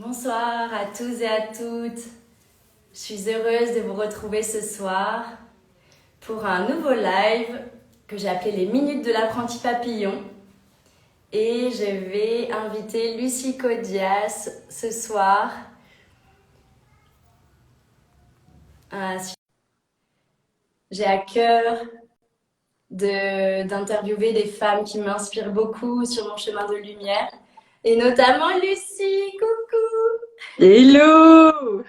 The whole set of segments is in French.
Bonsoir à tous et à toutes. Je suis heureuse de vous retrouver ce soir pour un nouveau live que j'ai appelé les Minutes de l'apprenti papillon. Et je vais inviter Lucie Codias ce soir. J'ai à cœur d'interviewer des femmes qui m'inspirent beaucoup sur mon chemin de lumière. Et notamment Lucie, coucou! Hello!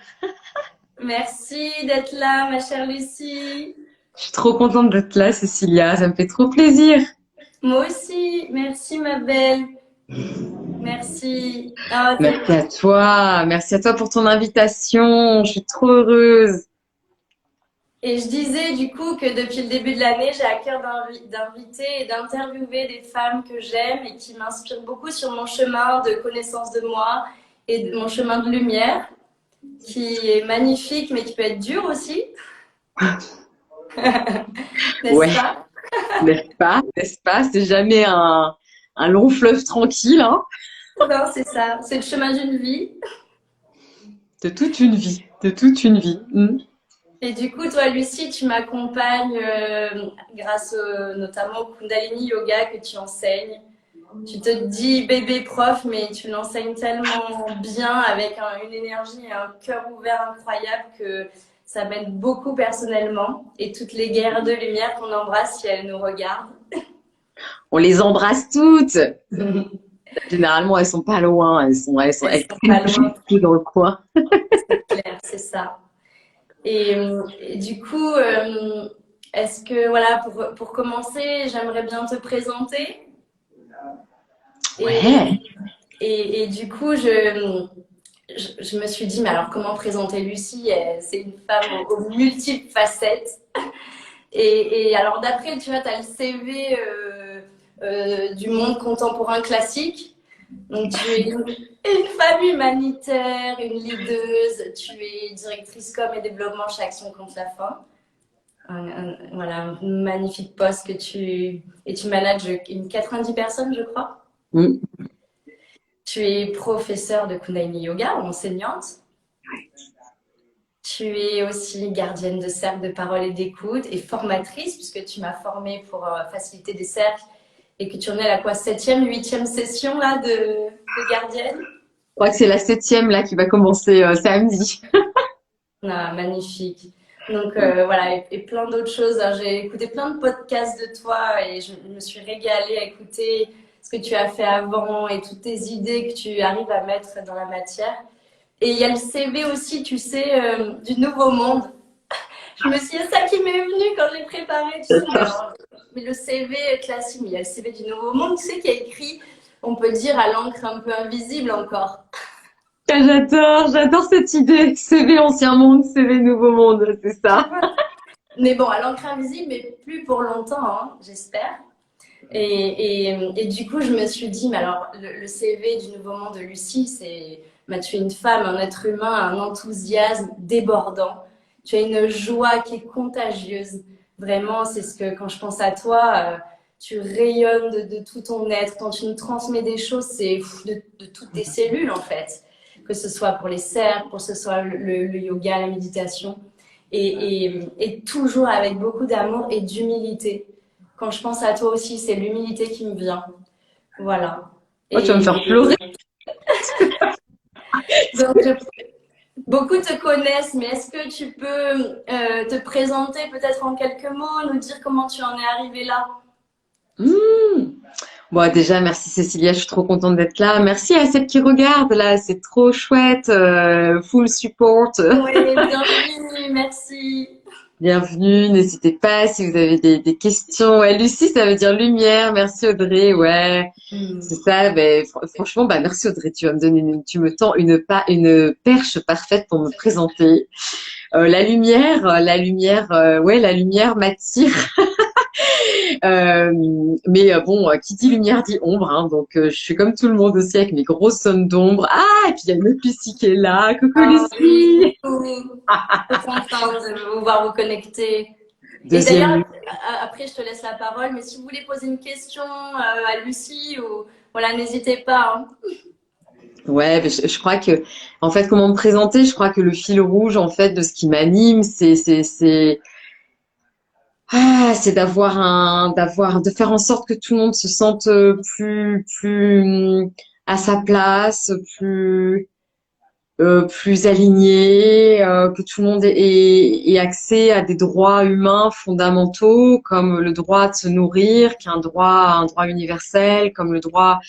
Merci d'être là, ma chère Lucie. Je suis trop contente d'être là, Cécilia. Ça me fait trop plaisir. Moi aussi, merci ma belle. Merci. Merci à toi. Merci à toi pour ton invitation. Je suis trop heureuse. Et je disais du coup que depuis le début de l'année, j'ai à cœur d'inviter et d'interviewer des femmes que j'aime et qui m'inspirent beaucoup sur mon chemin de connaissance de moi et de mon chemin de lumière, qui est magnifique mais qui peut être dur aussi. Ouais, N'est-ce pas? n'est-ce pas? N'est-ce pas? C'est jamais un long fleuve tranquille, hein? Non, c'est ça. C'est le chemin d'une vie. De toute une vie. De toute une vie. Et du coup, toi, Lucie, tu m'accompagnes grâce notamment au Kundalini Yoga que tu enseignes. Tu te dis bébé prof, mais tu l'enseignes tellement bien avec une énergie et un cœur ouvert incroyable que ça m'aide beaucoup personnellement. Et toutes les guerres de lumière qu'on embrasse si elles nous regardent. On les embrasse toutes. Généralement, elles sont pas loin. Elles Elles sont traînent pas loin, juste dans le coin. c'est clair, c'est ça. Et du coup, est-ce que, voilà, pour commencer, j'aimerais bien te présenter. Et, Ouais. et du coup, je me suis dit, mais alors comment présenter Lucie? C'est une femme aux multiples facettes. Et alors d'après, tu vois, tu as le CV du monde contemporain classique. Donc tu es une femme humanitaire, une leaduse, tu es directrice com et développement chez Action contre la faim. Voilà, un magnifique poste que tu manages une 90 personnes, je crois. Mm. Tu es professeure de Kundalini Yoga, enseignante. Tu es aussi gardienne de cercles de parole et d'écoute et formatrice, puisque tu m'as formée pour faciliter des cercles et que tu en es à la quoi, 7e, 8e session là, de gardienne. Je crois que c'est la 7e là qui va commencer samedi. Ah, magnifique. Donc voilà, et plein d'autres choses. Hein. J'ai écouté plein de podcasts de toi et je me suis régalée à écouter ce que tu as fait avant et toutes tes idées que tu arrives à mettre dans la matière. Et il y a le CV aussi, tu sais, du Nouveau Monde. Je me suis dit, ça qui m'est venu quand j'ai préparé, tu sais, mais le CV classique, mais il y a le CV du Nouveau Monde, tu sais, qui est écrit, on peut dire, à l'encre un peu invisible encore. Ah, j'adore cette idée. CV Ancien Monde, CV Nouveau Monde, c'est Tu ça. vois. Mais bon, à l'encre invisible, mais plus pour longtemps, hein, j'espère. Et du coup, je me suis dit, mais alors, le CV du Nouveau Monde de Lucie, c'est, bah, tu es une femme, un être humain, un enthousiasme débordant. Tu as une joie qui est contagieuse. Vraiment, c'est ce que, quand je pense à toi, tu rayonnes de tout ton être. Quand tu nous transmets des choses, c'est de toutes tes cellules, en fait. Que ce soit pour les cercles, que ce soit le yoga, la méditation. Et toujours avec beaucoup d'amour et d'humilité. Quand je pense à toi aussi, c'est l'humilité qui me vient. Voilà. Oh, tu vas me Et faire pleurer. donc, beaucoup te connaissent, mais est-ce que tu peux te présenter peut-être en quelques mots, nous dire comment tu en es arrivé là? Mmh. Bon, déjà, merci Cécilia, je suis trop contente d'être là. Merci à celles qui regardent là, c'est trop chouette. Full support. Oui, bienvenue, merci. Bienvenue. N'hésitez pas si vous avez des questions. Ouais, Lucie, ça veut dire lumière. Merci Audrey. Ouais, c'est Hmm. ça. Ben, franchement, bah merci Audrey. Tu vas me donner, tu me tends une perche parfaite pour me présenter. Ouais, la lumière m'attire. Euh, mais bon, qui dit lumière dit ombre, hein, donc je suis comme tout le monde aussi avec mes grosses zones d'ombre. Ah, et puis il y a une Lucie qui est là. Coucou Ah oui, Lucie. coucou. Trop contente de vous voir vous connecter. Et Deuxième d'ailleurs, nuit. après, je te laisse la parole, mais si vous voulez poser une question à Lucie, ou voilà, n'hésitez pas. Hein. Ouais, mais je crois que, en fait, comment me présenter? Je crois que le fil rouge, en fait, de ce qui m'anime, c'est de faire en sorte que tout le monde se sente plus à sa place, plus aligné, que tout le monde ait accès à des droits humains fondamentaux comme le droit de se nourrir, qui est un droit universel, comme le droit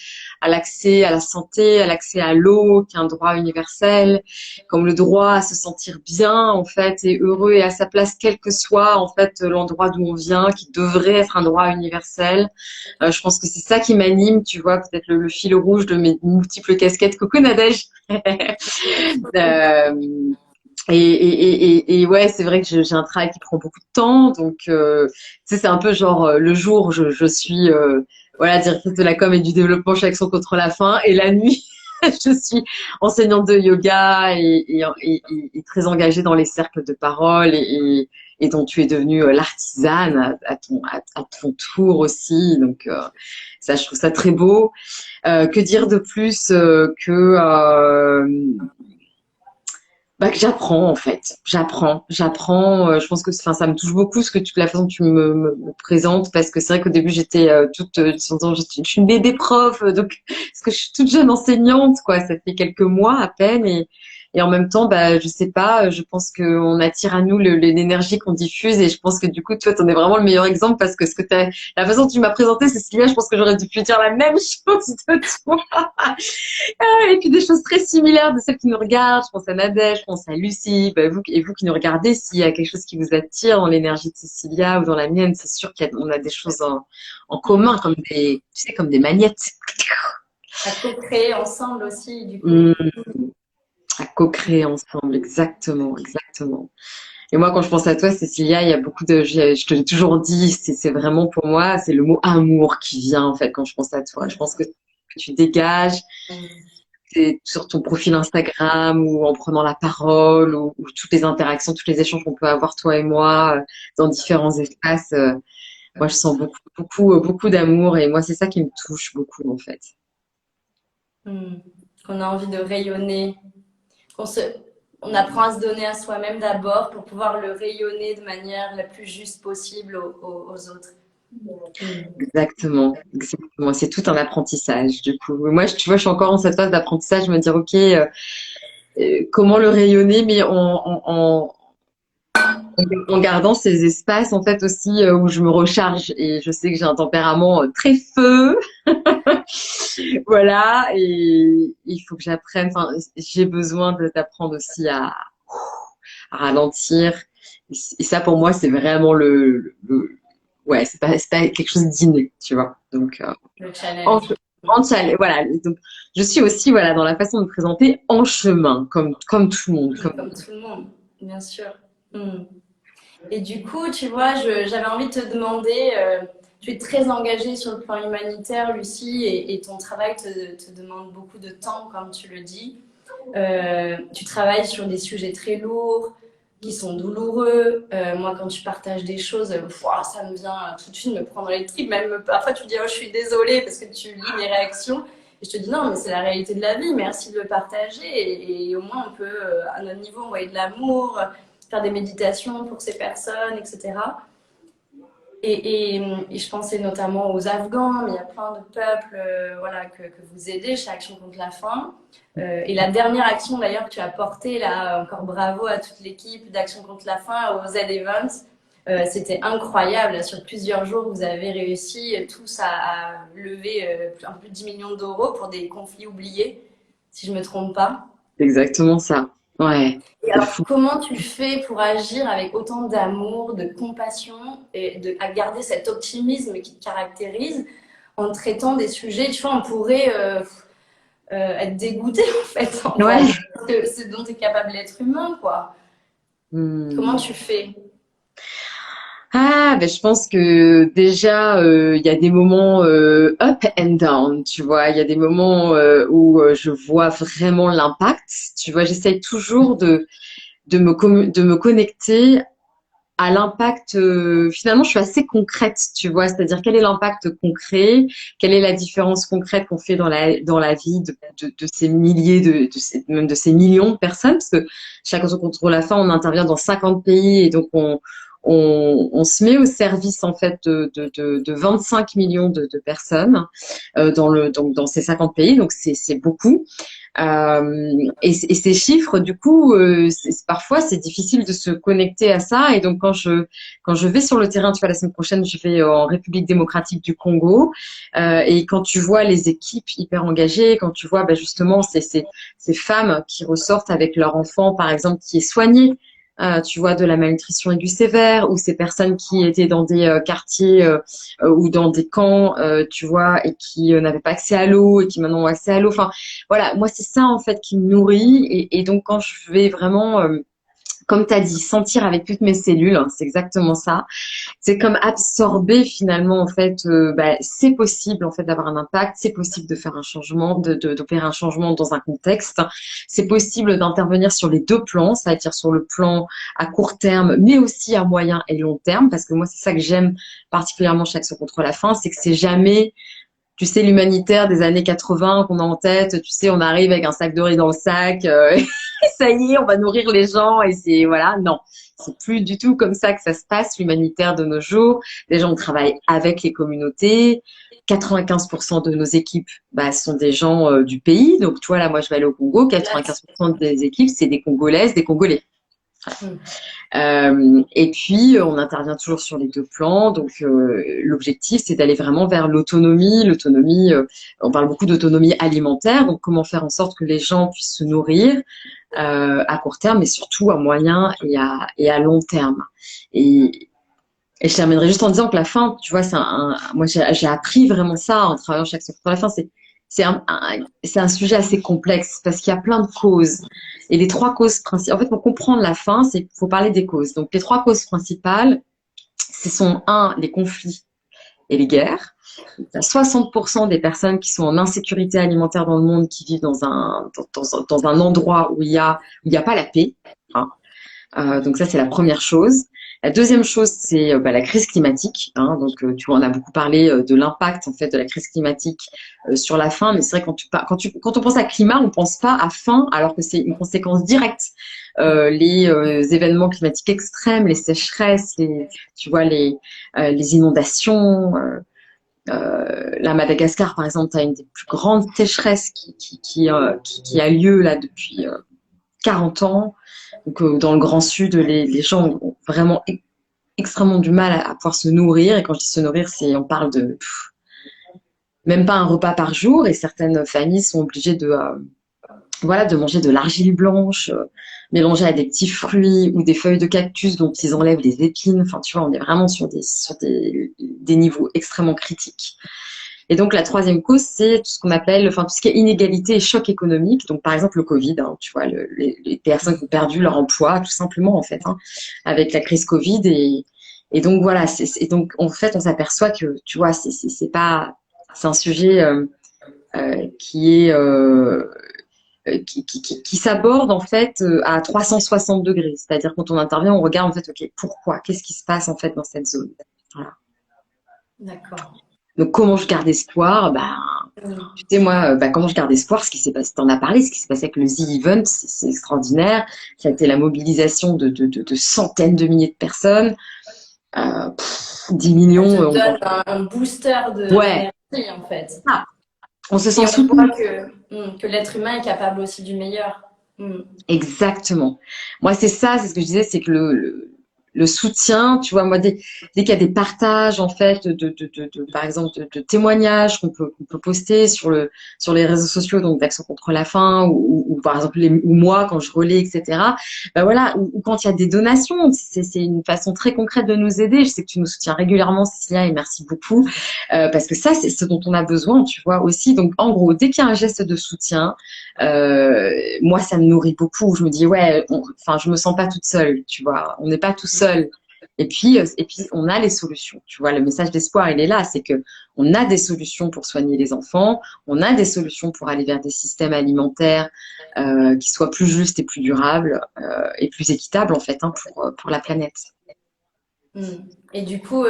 à l'accès à la santé, à l'accès à l'eau, qui est un droit universel, comme le droit à se sentir bien en fait et heureux et à sa place quel que soit en fait l'endroit d'où on vient, qui devrait être un droit universel. Je pense que c'est ça qui m'anime, tu vois, peut-être le fil rouge de mes multiples casquettes. Coucou Nadège. Euh, et ouais, c'est vrai que j'ai un travail qui prend beaucoup de temps, donc tu sais, c'est un peu genre le jour, je suis voilà directrice de la com et du développement chez Action contre la faim, et la nuit, je suis enseignante de yoga et très engagée dans les cercles de parole et dont tu es devenue l'artisane à ton tour aussi, donc ça, je trouve ça très beau. Que dire de plus que j'apprends en fait, j'apprends. Je pense que, enfin, ça me touche beaucoup la façon dont tu me présentes parce que c'est vrai qu'au début j'étais je suis une bébé prof, donc parce que je suis toute jeune enseignante, quoi. Ça fait quelques mois à peine et en même temps, bah, je sais pas, je pense qu'on attire à nous l'énergie qu'on diffuse et je pense que du coup, toi, t'en es vraiment le meilleur exemple parce que la façon dont tu m'as présenté, Cécilia, je pense que j'aurais dû dire la même chose de toi. Et puis des choses très similaires de celles qui nous regardent. Je pense à Nadège, je pense à Lucie. Bah, vous qui nous regardez, s'il y a quelque chose qui vous attire dans l'énergie de Cécilia ou dans la mienne, c'est sûr qu'on a des choses en commun, tu sais, comme des magnettes. À co-créer ensemble aussi, du coup. Hum, à co-créer ensemble, exactement, exactement. Et moi, quand je pense à toi, Cécilia, il y a je te l'ai toujours dit, c'est vraiment pour moi, c'est le mot amour qui vient, en fait, quand je pense à toi. Je pense que tu dégages, c'est sur ton profil Instagram ou en prenant la parole ou toutes les interactions, tous les échanges qu'on peut avoir toi et moi dans différents espaces. Moi, je sens beaucoup d'amour et moi, c'est ça qui me touche beaucoup en fait. Hmm. Qu'on a envie de rayonner, qu'on se, on apprend à se donner à soi-même d'abord pour pouvoir le rayonner de manière la plus juste possible aux autres. Hmm. Exactement, exactement. C'est tout un apprentissage du coup. Moi, tu vois, je suis encore en cette phase d'apprentissage, me dire ok, comment le rayonner, mais en gardant ces espaces en fait aussi où je me recharge et je sais que j'ai un tempérament très feu. Voilà, et il faut que j'apprenne, enfin, j'ai besoin d'apprendre aussi à ralentir. Et ça, pour moi, c'est vraiment ouais, c'est pas quelque chose d'inné, tu vois. Donc, Le en, challenge. voilà. Donc, je suis aussi, voilà, dans la façon de me présenter en chemin, comme tout le monde, Comme tout le monde, bien sûr. Hmm. Et du coup, tu vois, j'avais envie de te demander, tu es très engagée sur le plan humanitaire, Lucie, et ton travail te demande beaucoup de temps, comme tu le dis. Tu travailles sur des sujets très lourds, qui sont douloureux. Moi, quand tu partages des choses, ça me vient tout de suite me prendre les tripes. Même parfois, tu dis, oh, je suis désolée parce que tu lis mes réactions. Et je te dis, non, mais c'est la réalité de la vie. Merci de le partager. Et au moins, on peut, à notre niveau, envoyer de l'amour, faire des méditations pour ces personnes, etc. Et je pensais notamment aux Afghans, mais il y a plein de peuples voilà, que vous aidez chez Action contre la faim. Et la dernière action d'ailleurs que tu as portée, là, encore bravo à toute l'équipe d'Action contre la faim, aux Z-Events. C'était incroyable. Sur plusieurs jours, vous avez réussi tous à lever un peu plus de 10 millions d'euros pour des conflits oubliés, si je ne me trompe pas. exactement ça. Ouais, Et c'est alors, fou. comment tu fais pour agir avec autant d'amour, de compassion et à garder cet optimisme qui te caractérise en traitant des sujets, tu vois, on pourrait être dégoûté en fait, en voyant Ouais. ce dont est capable l'être humain, quoi. Comment Hmm. tu fais? Ah, ben je pense que déjà il y a des moments up and down, tu vois. Il y a des moments où je vois vraiment l'impact. Tu vois, j'essaye toujours de me connecter à l'impact, finalement, je suis assez concrète, tu vois, c'est-à-dire quel est l'impact concret, quelle est la différence concrète qu'on fait dans la vie de ces milliers, même de ces millions de personnes, parce que chaque Action contre la faim, on intervient dans 50 pays et donc on se met au service en fait de 25 millions de personnes donc dans ces 50 pays, donc c'est beaucoup. Et ces chiffres, du coup, parfois c'est difficile de se connecter à ça. Et donc quand je vais sur le terrain, tu vois, la semaine prochaine, je vais en République démocratique du Congo, et quand tu vois les équipes hyper engagées, quand tu vois justement ces femmes qui ressortent avec leur enfant, par exemple, qui est soigné. Tu vois, de la malnutrition aiguë sévère, ou ces personnes qui étaient dans des quartiers ou dans des camps, tu vois, et qui n'avaient pas accès à l'eau et qui maintenant ont accès à l'eau. Enfin, voilà, moi c'est ça en fait qui me nourrit et donc quand je vais vraiment, comme tu as dit, sentir avec toutes mes cellules, hein, c'est exactement ça. C'est comme absorber finalement en fait, c'est possible en fait d'avoir un impact, c'est possible de faire un changement, d'opérer un changement dans un contexte, c'est possible d'intervenir sur les deux plans, c'est-à-dire sur le plan à court terme, mais aussi à moyen et long terme, parce que moi c'est ça que j'aime particulièrement chez Action contre la faim, c'est que c'est jamais tu sais, l'humanitaire des années 80 qu'on a en tête, tu sais, on arrive avec un sac de riz dans le sac, et ça y est, on va nourrir les gens et c'est, voilà, non. C'est plus du tout comme ça que ça se passe, l'humanitaire de nos jours. Les gens travaillent avec les communautés. 95% de nos équipes, sont des gens du pays. Donc, tu vois, là, moi, je vais aller au Congo. 95% des équipes, c'est des Congolaises, des Congolais. Et puis, on intervient toujours sur les deux plans. Donc, l'objectif, c'est d'aller vraiment vers l'autonomie. L'autonomie, on parle beaucoup d'autonomie alimentaire. Donc, comment faire en sorte que les gens puissent se nourrir à court terme, mais surtout à moyen et à long terme. Et je terminerai juste en disant que la faim, tu vois, moi, j'ai appris vraiment ça en travaillant chaque fois pour la faim. C'est un sujet assez complexe parce qu'il y a plein de causes. Et les trois causes principales, en fait, pour comprendre la faim, faut parler des causes. Donc, les trois causes principales, ce sont les conflits et les guerres. Il y a 60% des personnes qui sont en insécurité alimentaire dans le monde qui vivent dans un endroit où il y a pas la paix. Hein. Donc ça, c'est la première chose. La deuxième chose, c'est la crise climatique. Hein. Donc, tu vois, on a beaucoup parlé de l'impact en fait de la crise climatique sur la faim, mais c'est vrai quand on pense à climat, on pense pas à faim, alors que c'est une conséquence directe. Les événements climatiques extrêmes, les sécheresses, tu vois, les inondations. Là, Madagascar, par exemple, tu as une des plus grandes sécheresses qui a lieu là depuis 40 ans. Donc, dans le Grand Sud, les gens ont vraiment extrêmement du mal à pouvoir se nourrir. Et quand je dis se nourrir, on parle de même pas un repas par jour. Et certaines familles sont obligées de manger de l'argile blanche, mélangée à des petits fruits ou des feuilles de cactus dont ils enlèvent les épines. Enfin, tu vois, on est vraiment sur des niveaux extrêmement critiques. Et donc, la troisième cause, c'est tout ce qu'on appelle, tout ce qui est inégalité et choc économique. Donc, par exemple, le Covid, hein, tu vois, les personnes qui ont perdu leur emploi, tout simplement, en fait, hein, avec la crise Covid. Et donc, voilà. Donc, en fait, on s'aperçoit que, tu vois, c'est un sujet qui est, qui s'aborde, en fait, à 360 degrés. C'est-à-dire, quand on intervient, on regarde, en fait, OK, pourquoi? Qu'est-ce qui se passe, en fait, dans cette zone? Voilà. D'accord. Donc, comment je garde espoir? Tu sais, moi, comment je garde espoir? Ce qui s'est passé, t'en as parlé, ce qui s'est passé avec le The Event, c'est extraordinaire. Ça a été la mobilisation de centaines de milliers de personnes. 10 millions. Ça te donne un booster Ouais. d'énergie, en fait. Ah, on se Et sent on soutenu. voit que l'être humain est capable aussi du meilleur. Exactement. Moi, c'est ce que je disais, c'est que le soutien, tu vois, moi, dès qu'il y a des partages, en fait, par exemple, de témoignages qu'on peut poster sur les réseaux sociaux, donc d'Action contre la faim, ou par exemple, ou moi, quand je relais, etc. Voilà, ou quand il y a des donations, c'est une façon très concrète de nous aider. Je sais que tu nous soutiens régulièrement, Cécilia, et merci beaucoup, parce que ça, c'est ce dont on a besoin, tu vois, aussi. Donc, en gros, dès qu'il y a un geste de soutien, moi, ça me nourrit beaucoup. Je me dis, ouais, je me sens pas toute seule, tu vois. On n'est pas tout seul. Et puis, on a les solutions. Tu vois, le message d'espoir, il est là. C'est que on a des solutions pour soigner les enfants. On a des solutions pour aller vers des systèmes alimentaires qui soient plus justes et plus durables et plus équitables, en fait, hein, pour la planète. Mm. Et du coup,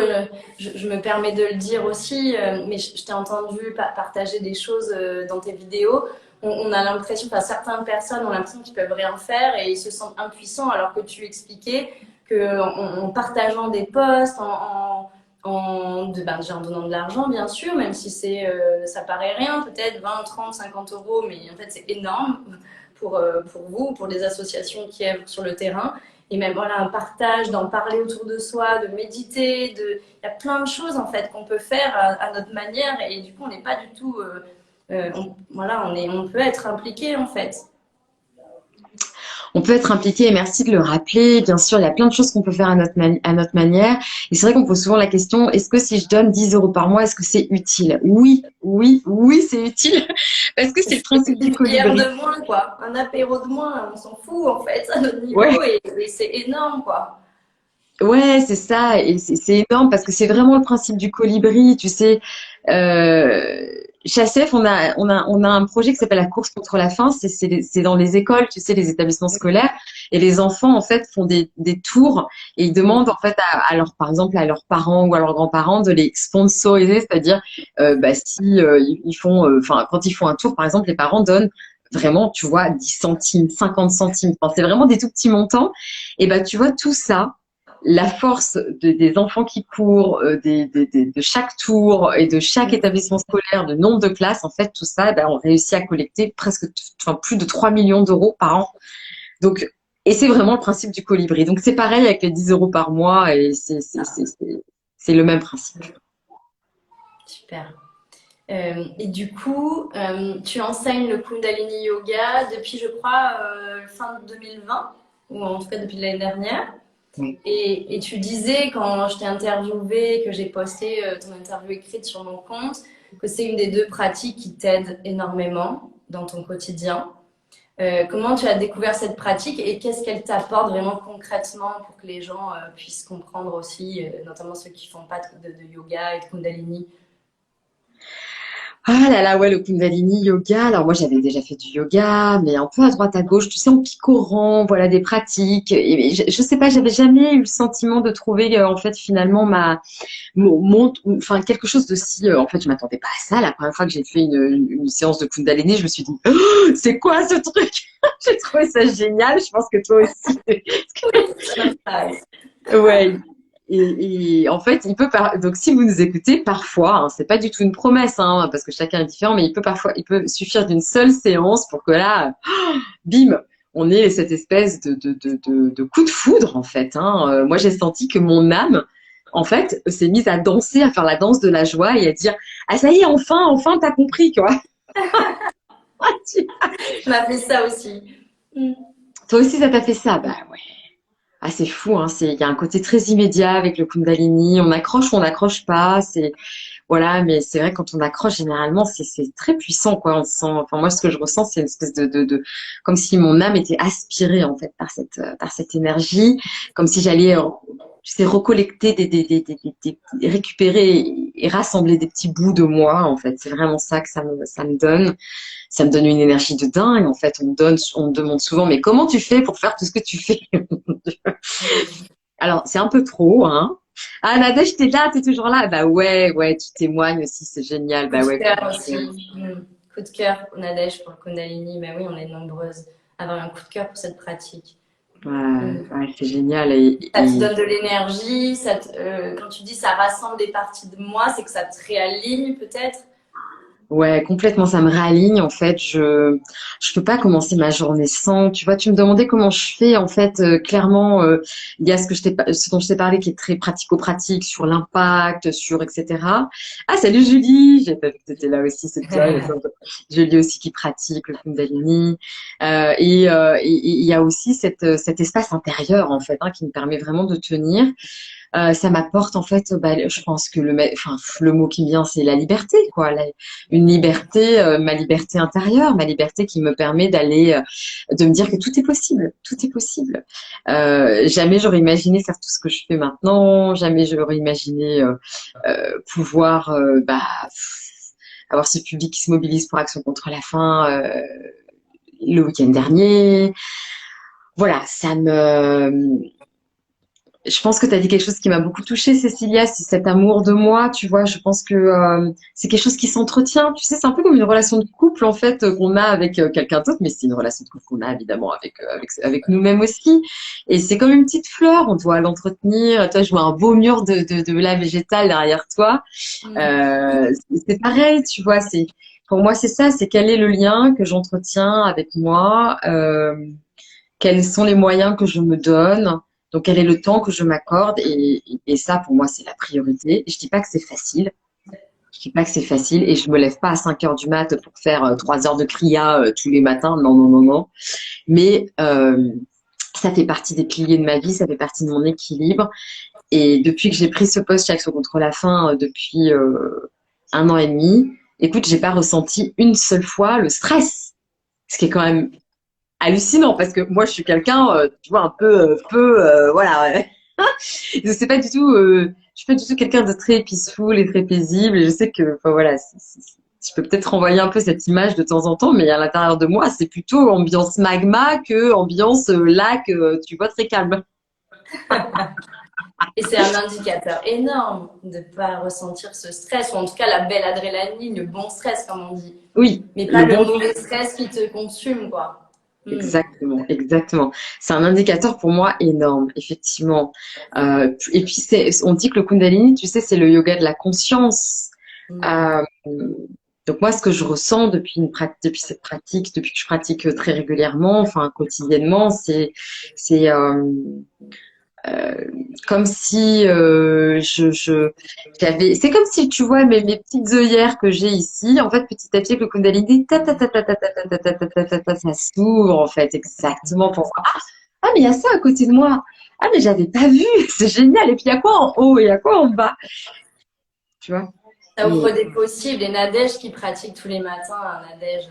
je me permets de le dire aussi, mais je t'ai entendu partager des choses dans tes vidéos. On a l'impression, enfin, certaines personnes ont l'impression qu'ils peuvent rien faire et ils se sentent impuissants, alors que tu expliquais que en partageant des posts, déjà en donnant de l'argent, bien sûr, même si ça paraît rien, peut-être 20, 30, 50 euros, mais en fait, c'est énorme pour vous, pour les associations qui œuvrent sur le terrain. Et même voilà, un partage, d'en parler autour de soi, de méditer, il y a plein de choses en fait qu'on peut faire à notre manière et du coup on n'est pas du tout, voilà, on peut être impliqué en fait. On peut être impliqué et merci de le rappeler. Bien sûr, il y a plein de choses qu'on peut faire à notre manière. Et c'est vrai qu'on pose souvent la question, est-ce que si je donne 10 euros par mois, est-ce que c'est utile? Oui, oui, oui, c'est utile parce que c'est le C'est principe du une bière colibri. de moins quoi, un apéro de moins, on s'en fout en fait à notre Ouais. niveau et c'est énorme quoi. Ouais, c'est ça, et c'est énorme parce que c'est vraiment le principe du colibri, tu sais. Chez ACF, on a un projet qui s'appelle la course contre la faim. C'est dans les écoles, tu sais, les établissements scolaires, et les enfants en fait font des tours et ils demandent en fait par exemple à leurs parents ou à leurs grands-parents de les sponsoriser, c'est-à-dire bah, si ils font, enfin quand ils font un tour, par exemple, les parents donnent vraiment, tu vois, 10 centimes, 50 centimes. Enfin, c'est vraiment des tout petits montants. Et bah tu vois tout ça la force des enfants qui courent, de chaque tour et de chaque établissement scolaire, de nombre de classes, en fait, tout ça, ben, on réussit à collecter enfin, plus de 3 millions d'euros par an. Donc, et c'est vraiment le principe du colibri. Donc, c'est pareil avec les 10 euros par mois et c'est le même principe. Super. Et du coup, tu enseignes le Kundalini Yoga depuis, je crois, fin 2020, ou en tout cas depuis l'année dernière. Oui. Et tu disais, quand je t'ai interviewé, que j'ai posté ton interview écrite sur mon compte, que c'est une des deux pratiques qui t'aide énormément dans ton quotidien. Comment tu as découvert cette pratique et qu'est-ce qu'elle t'apporte vraiment concrètement pour que les gens puissent comprendre aussi, notamment ceux qui font pas de yoga et de Kundalini? Ah là là, ouais, le Kundalini yoga. Alors moi, j'avais déjà fait du yoga, mais un peu à droite à gauche, tu sais, en picorant, voilà, des pratiques. Et je sais pas, j'avais jamais eu le sentiment de trouver, en fait, finalement, enfin, quelque chose de si, en fait, je m'attendais pas à ça. La première fois que j'ai fait une séance de Kundalini, je me suis dit, oh, c'est quoi ce truc? J'ai trouvé ça génial. Je pense que toi aussi. Ouais. Et en fait, donc si vous nous écoutez, parfois, hein, c'est pas du tout une promesse, hein, parce que chacun est différent, mais il peut suffire d'une seule séance pour que là, bim, on ait cette espèce de coup de foudre, en fait, hein. Moi, j'ai senti que mon âme, en fait, s'est mise à danser, à faire la danse de la joie et à dire, ah, ça y est, enfin, enfin, t'as compris, quoi. On a fait ça aussi. Mm. Toi aussi, ça t'a fait ça? Bah ouais. Ah, c'est fou, hein. Il y a un côté très immédiat avec le Kundalini. On accroche ou on n'accroche pas. Voilà, mais c'est vrai, quand on accroche, généralement, c'est très puissant, quoi. On sent, enfin, moi, ce que je ressens, c'est une espèce comme si mon âme était aspirée, en fait, par cette énergie, comme si j'allais, tu sais, recollecter récupérer et rassembler des petits bouts de moi, en fait. C'est vraiment ça que ça me donne. Ça me donne une énergie de dingue, en fait. On me demande souvent, mais comment tu fais pour faire tout ce que tu fais? Alors, c'est un peu trop, hein. Ah, Nadège, t'es là, t'es toujours là. Bah ouais, ouais, tu témoignes aussi, c'est génial. Coup Bah de ouais, cœur comment je fais? aussi. Mm. Coup de cœur pour Nadège, pour le Kundalini. Ben oui, on est nombreuses à avoir un coup de cœur pour cette pratique. Ouais, Mm. ouais, c'est génial. Ça te donne de l'énergie. Quand tu dis ça rassemble des parties de moi, c'est que ça te réaligne peut-être. Ouais, complètement, ça me réaligne en fait. Je peux pas commencer ma journée sans. Tu vois, tu me demandais comment je fais en fait. Clairement, il y a ce dont je t'ai parlé qui est très pratico-pratique sur l'impact, sur etc. Ah, salut Julie, j'ai pas vu que t'étais là aussi, c'est bien. Il y a plein de- Julie aussi qui pratique le Kundalini. Et il y a aussi cet espace intérieur en fait hein, qui me permet vraiment de tenir. Ça m'apporte en fait, bah, je pense que enfin, le mot qui me vient, c'est la liberté, quoi. Une liberté, ma liberté intérieure, ma liberté qui me permet de me dire que tout est possible, tout est possible. Jamais j'aurais imaginé faire tout ce que je fais maintenant, jamais j'aurais imaginé pouvoir, avoir ce public qui se mobilise pour Action contre la faim le week-end dernier. Voilà, je pense que tu as dit quelque chose qui m'a beaucoup touchée, Cécilia, c'est cet amour de moi, tu vois. Je pense que c'est quelque chose qui s'entretient. Tu sais, c'est un peu comme une relation de couple en fait qu'on a avec quelqu'un d'autre, mais c'est une relation de couple qu'on a évidemment avec nous-mêmes aussi. Et c'est comme une petite fleur, on doit l'entretenir. Toi, je vois un beau mur de la végétale derrière toi. Mm. C'est pareil, tu vois. C'est pour moi, c'est ça. C'est quel est le lien que j'entretiens avec moi. Quels sont les moyens que je me donne, donc quel est le temps que je m'accorde et ça pour moi c'est la priorité. Je dis pas que c'est facile, je dis pas que c'est facile et je me lève pas à 5 heures du mat pour faire 3 heures de kriya tous les matins, non non non non, mais ça fait partie des piliers de ma vie, ça fait partie de mon équilibre et depuis que j'ai pris ce poste chez Action contre la faim depuis 1 an et demi, écoute j'ai pas ressenti une seule fois le stress, ce qui est quand même hallucinant parce que moi je suis quelqu'un tu vois un peu voilà ouais. Je sais pas du tout je suis pas du tout quelqu'un de très peaceful et très paisible et je sais que enfin voilà je peux peut-être renvoyer un peu cette image de temps en temps mais à l'intérieur de moi c'est plutôt ambiance magma que ambiance lac tu vois très calme. Et c'est un indicateur énorme de ne pas ressentir ce stress, ou en tout cas la belle adrénaline, le bon stress, comme on dit. Oui, Mais pas le le bon. mauvais stress qui te consume, quoi. Hmm. Exactement, exactement. C'est un indicateur pour moi énorme, effectivement. Et puis on dit que le Kundalini, tu sais, c'est le yoga de la conscience. Hmm. Euh, donc moi, ce que je ressens depuis cette pratique, depuis que je pratique très régulièrement, enfin quotidiennement, c'est euh, comme si j'avais, c'est comme si tu vois mes petites œillères que j'ai ici, en fait petit à petit avec le Kundalini, ça s'ouvre en fait exactement pour voir. Ah mais il y a ça à côté de moi. Ah mais j'avais pas vu, c'est génial. Et puis il y a quoi en haut et il y a quoi en bas, tu vois. Ça Et offre des possibles. Les Nadèges qui pratiquent tous les matins, un Nadège,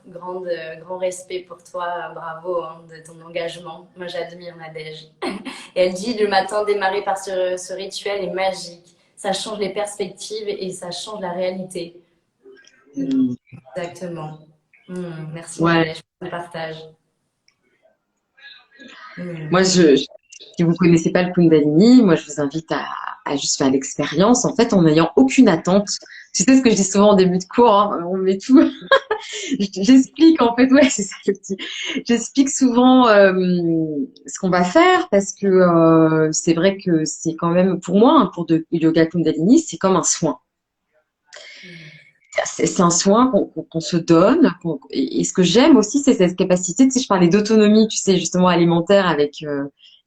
grand respect pour toi, bravo hein, de ton engagement. Moi, j'admire Nadège. Et elle dit le matin démarrer par ce rituel est magique. Ça change les perspectives et ça change la réalité. Exactement. Merci ouais, Nadège pour le partage. moi Hmm. si vous connaissez pas le Kundalini, moi je vous invite à juste faire l'expérience en fait en n'ayant aucune attente. Tu sais ce que je dis souvent en début de cours, hein, on met tout. J'explique en fait, ouais, c'est ça le petit. J'explique souvent ce qu'on va faire parce que c'est vrai que c'est quand même pour moi un cours de yoga Kundalini, c'est comme un soin. C'est un soin qu'on se donne. Et ce que j'aime aussi, c'est cette capacité. Tu sais, je parlais d'autonomie, tu sais, justement alimentaire avec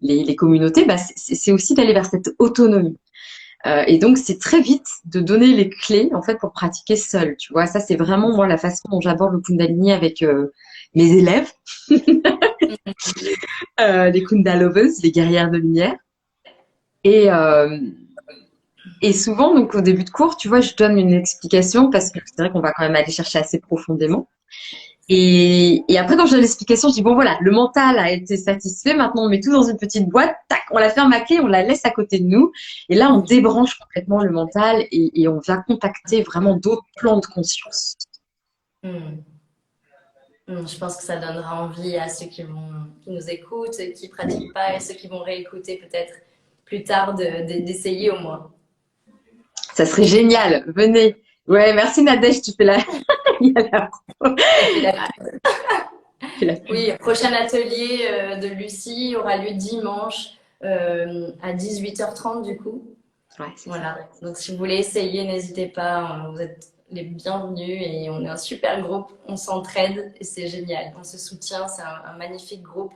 les communautés. Bah, c'est aussi d'aller vers cette autonomie. Et donc, c'est très vite de donner les clés, en fait, pour pratiquer seul. Tu vois, ça, c'est vraiment, moi, la façon dont j'aborde le Kundalini avec mes élèves, les Kundalovas, les guerrières de lumière. Et, euh, et souvent, donc, au début de cours, tu vois, je donne une explication parce que c'est vrai qu'on va quand même aller chercher assez profondément. Et après, quand je donne l'explication, je dis, bon, voilà, le mental a été satisfait. Maintenant, on met tout dans une petite boîte. Tac, on la ferme à clé, on la laisse à côté de nous. Et là, on débranche complètement le mental et on vient contacter vraiment d'autres plans de conscience. Hmm. Je pense que ça donnera envie à ceux qui nous écoutent, qui ne pratiquent pas et ceux qui vont réécouter peut-être plus tard d'essayer au moins. Ça serait génial. Venez. Ouais, merci Nadège, tu fais la, il y a la, Elle fait la tu fais la pub. Oui, prochain atelier de Lucie aura lieu dimanche à 18h30 du coup. Ouais, c'est ça. Voilà. Donc si vous voulez essayer, n'hésitez pas. Vous êtes les bienvenus et on est un super groupe. On s'entraide et c'est génial. On se soutient. C'est un magnifique groupe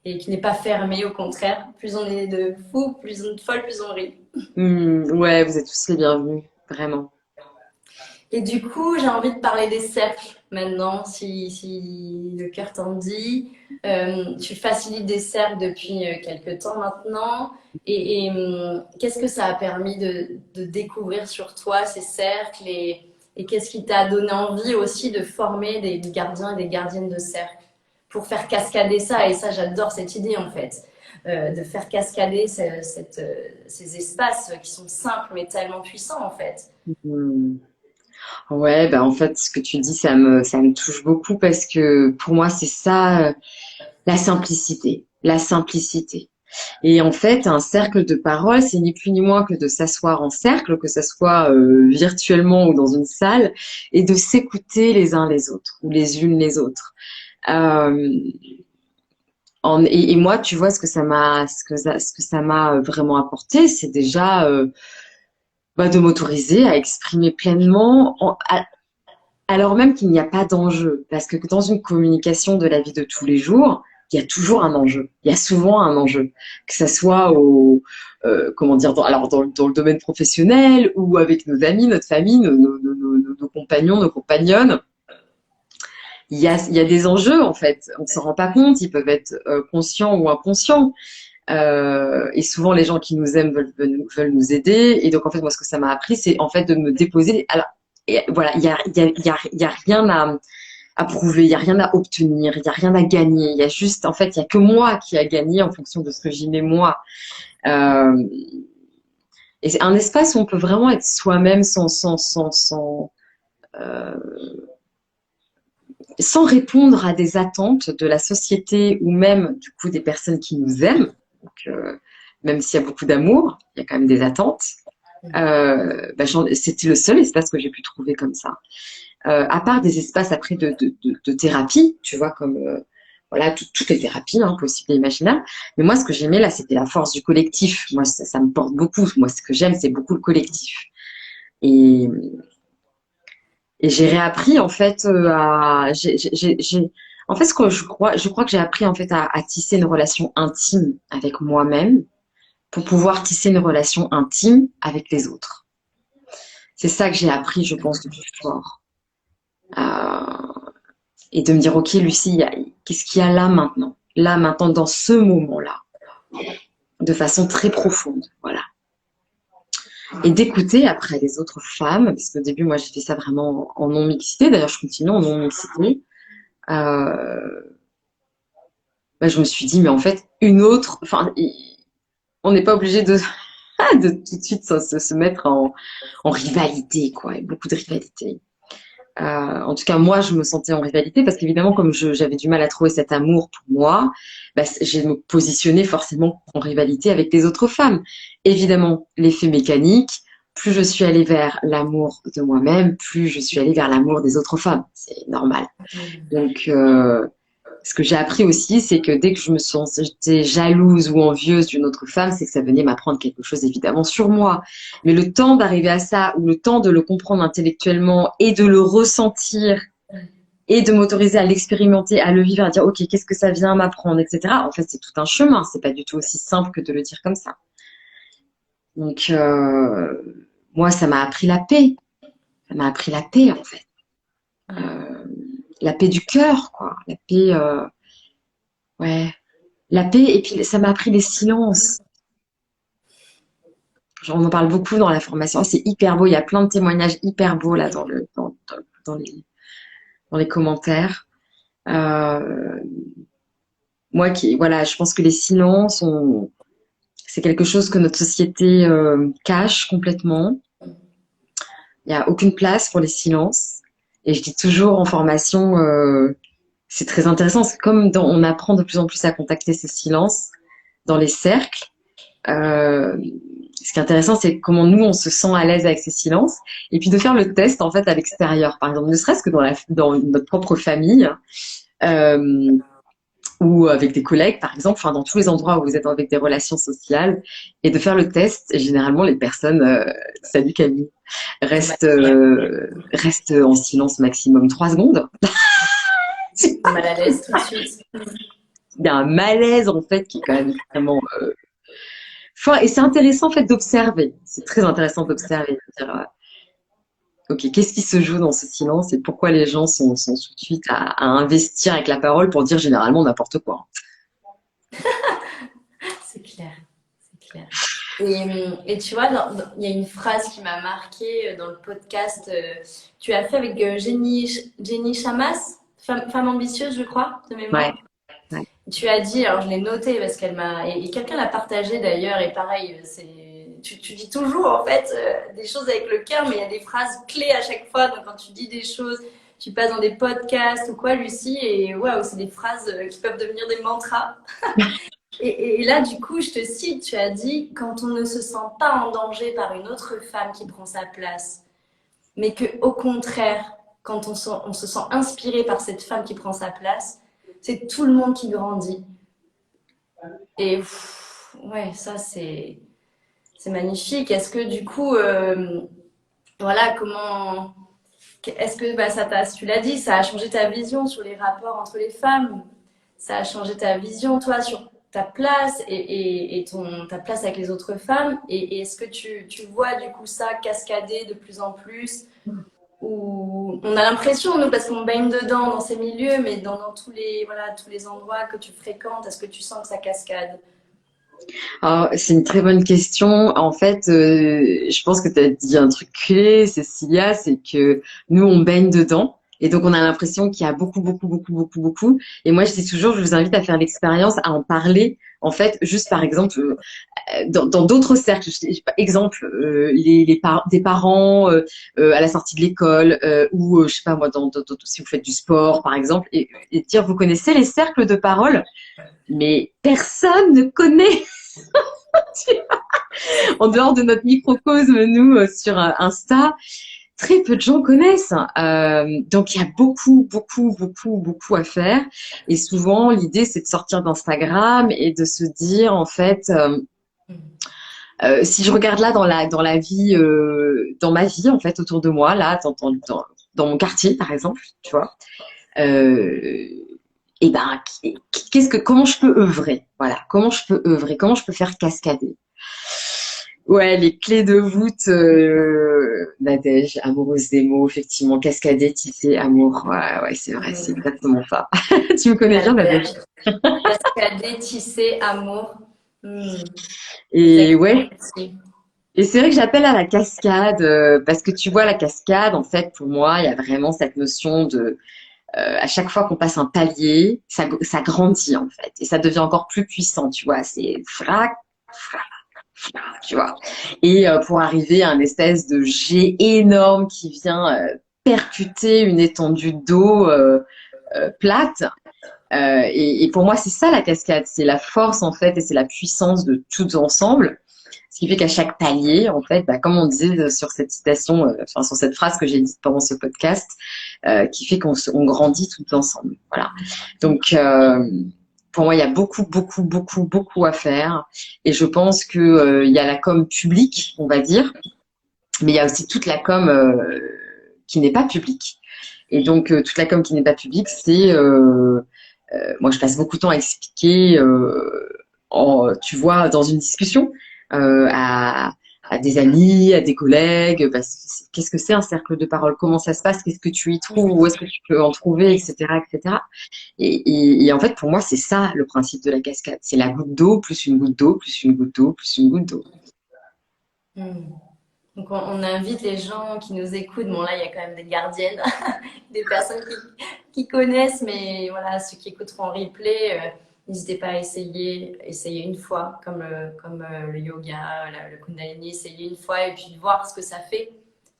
et qui n'est pas fermé. Au contraire, plus on est de fous, plus on est de folles, plus on rit. Ouais, vous êtes tous les bienvenus. Vraiment. Et du coup, j'ai envie de parler des cercles maintenant, si le cœur t'en dit. Tu facilites des cercles depuis quelques temps maintenant. Qu'est-ce que ça a permis de découvrir sur toi, ces cercles et qu'est-ce qui t'a donné envie aussi de former des gardiens et des gardiennes de cercles pour faire cascader ça? Et ça, j'adore cette idée en fait, de faire cascader ces espaces qui sont simples mais tellement puissants en fait. Hmm. Ouais, bah en fait, ce que tu dis, ça me touche beaucoup parce que pour moi, c'est ça, la simplicité, la simplicité. Et en fait, un cercle de parole, c'est ni plus ni moins que de s'asseoir en cercle, que ça soit virtuellement ou dans une salle, et de s'écouter les uns les autres ou les unes les autres. Euh, et moi, tu vois, ce que ça m'a vraiment apporté, c'est déjà de m'autoriser à exprimer pleinement, alors même qu'il n'y a pas d'enjeu. Parce que dans une communication de la vie de tous les jours, il y a toujours un enjeu. Il y a souvent un enjeu. Que ça soit comment dire, dans le domaine professionnel ou avec nos amis, notre famille, nos compagnons, nos compagnonnes. Il y a des enjeux, en fait. On ne s'en rend pas compte. Ils peuvent être conscients ou inconscients. Et souvent, les gens qui nous aiment veulent nous aider. Et donc, en fait, moi, ce que ça m'a appris, c'est en fait de me déposer. Alors, et voilà, il y a rien à prouver, il y a rien à obtenir, il y a rien à gagner. Il y a juste, en fait, il y a que moi qui a gagné en fonction de ce que j'y mets moi. Euh, et c'est un espace où on peut vraiment être soi-même euh, sans répondre à des attentes de la société ou même du coup des personnes qui nous aiment. Donc, même s'il y a beaucoup d'amour, il y a quand même des attentes. C'était le seul espace que j'ai pu trouver comme ça. À part des espaces après de thérapie, tu vois, comme voilà toutes les thérapies possibles et imaginables. Mais moi, ce que j'aimais là, c'était la force du collectif. Moi, ça me porte beaucoup. Moi, ce que j'aime, c'est beaucoup le collectif. Et, et j'ai réappris en fait en fait ce que je crois que j'ai appris en fait à tisser une relation intime avec moi-même pour pouvoir tisser une relation intime avec les autres. C'est ça que j'ai appris, je pense, de plus fort. Euh, et de me dire, ok, Lucie, qu'est-ce qu'il y a là maintenant, dans ce moment-là, de façon très profonde, voilà. Et d'écouter après les autres femmes, parce qu'au début, moi, j'ai fait ça vraiment en non-mixité, d'ailleurs, je continue en non-mixité. Euh, je me suis dit, mais en fait, on n'est pas obligé de tout de suite se mettre en rivalité, quoi, et beaucoup de rivalité. En tout cas, moi, je me sentais en rivalité parce qu'évidemment, comme j'avais du mal à trouver cet amour pour moi, j'ai me positionné forcément en rivalité avec les autres femmes. Évidemment, l'effet mécanique, plus je suis allée vers l'amour de moi-même, plus je suis allée vers l'amour des autres femmes. C'est normal. Donc, ce que j'ai appris aussi, c'est que dès que je me sentais jalouse ou envieuse d'une autre femme, c'est que ça venait m'apprendre quelque chose évidemment sur moi. Mais le temps d'arriver à ça, ou le temps de le comprendre intellectuellement et de le ressentir et de m'autoriser à l'expérimenter, à le vivre, à dire ok, qu'est-ce que ça vient m'apprendre, etc. En fait, c'est tout un chemin. C'est pas du tout aussi simple que de le dire comme ça. Donc, moi, ça m'a appris la paix. Ça m'a appris la paix, en fait. La paix du cœur, quoi. La paix, ouais. La paix, et puis ça m'a appris les silences. On en parle beaucoup dans la formation. C'est hyper beau. Il y a plein de témoignages hyper beaux là dans dans les commentaires. Euh, voilà, je pense que les silences, c'est quelque chose que notre société cache complètement. Il n'y a aucune place pour les silences. Et je dis toujours en formation, c'est très intéressant. C'est comme on apprend de plus en plus à contacter ces silences dans les cercles. Euh, Ce qui est intéressant, c'est comment nous, on se sent à l'aise avec ces silences. Et puis de faire le test, en fait, à l'extérieur. Par exemple, ne serait-ce que dans notre propre famille, euh, ou avec des collègues, par exemple, enfin, dans tous les endroits où vous êtes avec des relations sociales, et de faire le test. Et généralement, les personnes, salut Camille, restent en silence maximum 3 secondes. Mal à l'aise tout de suite. Il y a un malaise, en fait, qui est quand même vraiment fort. Et c'est intéressant, en fait, d'observer. C'est très intéressant d'observer. De dire, ok, qu'est-ce qui se joue dans ce silence et pourquoi les gens sont tout de suite à investir avec la parole pour dire généralement n'importe quoi. C'est clair, c'est clair. Et tu vois, il y a une phrase qui m'a marquée dans le podcast. Tu as fait avec Jenny Chamas, femme ambitieuse, je crois, de Ouais, mémoire. ouais. Tu as dit, alors je l'ai noté parce qu'elle m'a. Et quelqu'un l'a partagé d'ailleurs, et pareil, tu dis toujours en fait des choses avec le cœur, mais il y a des phrases clés à chaque fois. Donc quand tu dis des choses, tu passes dans des podcasts ou quoi, Lucie, et waouh, c'est des phrases qui peuvent devenir des mantras. Et là, du coup, je te cite, tu as dit, quand on ne se sent pas en danger par une autre femme qui prend sa place, mais que au contraire, quand on se sent inspiré par cette femme qui prend sa place, c'est tout le monde qui grandit. Et ouais, ça c'est magnifique. Est-ce que du coup, voilà, comment est-ce que bah, tu l'as dit, ça a changé ta vision sur les rapports entre les femmes, ça a changé ta vision, toi, sur ta place et ta place avec les autres femmes. Et est-ce que tu vois du coup ça cascader de plus en plus où on a l'impression, nous, parce qu'on baigne dedans dans ces milieux, mais dans tous les, voilà, tous les endroits que tu fréquentes, est-ce que tu sens que ça cascade? Alors, c'est une très bonne question. En fait, je pense que tu as dit un truc clé, Cécilia, c'est que nous, on baigne dedans. Et donc, on a l'impression qu'il y a beaucoup, beaucoup, beaucoup, beaucoup, beaucoup. Et moi, je dis toujours, je vous invite à faire l'expérience, à en parler. En fait, juste par exemple, dans d'autres cercles, exemple, des parents à la sortie de l'école, ou je sais pas moi, si vous faites du sport, par exemple, et dire, vous connaissez les cercles de parole, mais personne ne connaît. En dehors de notre microcosme, nous, sur Insta, très peu de gens connaissent. Donc, il y a beaucoup, beaucoup, beaucoup, beaucoup à faire. Et souvent, l'idée, c'est de sortir d'Instagram et de se dire, en fait, si je regarde là dans la vie, dans ma vie, en fait, autour de moi, là, dans mon quartier, par exemple, tu vois, euh, et ben, comment je peux œuvrer? Voilà, comment je peux œuvrer? Comment je peux faire cascader? Ouais, les clés de voûte, Nadège, amoureuse des mots, effectivement, cascader, tisser, amour. Ouais, ouais, c'est vrai, c'est exactement ça. Tu me connais bien, Nadège. Cascader, tisser, amour. Et ouais, et c'est vrai que j'appelle à la cascade, parce que tu vois, la cascade, en fait, pour moi, il y a vraiment cette notion de, à chaque fois qu'on passe un palier, ça grandit, en fait, et ça devient encore plus puissant, tu vois, c'est frac, tu vois. Et pour arriver à un espèce de jet énorme qui vient percuter une étendue d'eau plate. Et pour moi, c'est ça la cascade, c'est la force en fait et c'est la puissance de tout ensemble. Ce qui fait qu'à chaque palier, en fait, bah, comme on disait sur cette citation, enfin sur cette phrase que j'ai dite pendant ce podcast, qui fait on grandit tout ensemble. Voilà. Donc pour moi, il y a beaucoup, beaucoup, beaucoup, beaucoup à faire. Et je pense que il y a la com publique, on va dire, mais il y a aussi toute la com qui n'est pas publique. Et donc toute la com qui n'est pas publique, c'est moi, je passe beaucoup de temps à expliquer, tu vois, dans une discussion, euh, à, à des amis, à des collègues, qu'est-ce que c'est un cercle de parole, comment ça se passe, qu'est-ce que tu y trouves, où est-ce que tu peux en trouver, etc., etc. Et en fait, pour moi, c'est ça le principe de la cascade. C'est la goutte d'eau, plus une goutte d'eau, plus une goutte d'eau, plus une goutte d'eau. Donc on invite les gens qui nous écoutent. Bon là, il y a quand même des gardiennes, des personnes qui connaissent, mais voilà, ceux qui écouteront en replay, n'hésitez pas à essayer une fois, comme le yoga, le Kundalini, essayer une fois et puis voir ce que ça fait,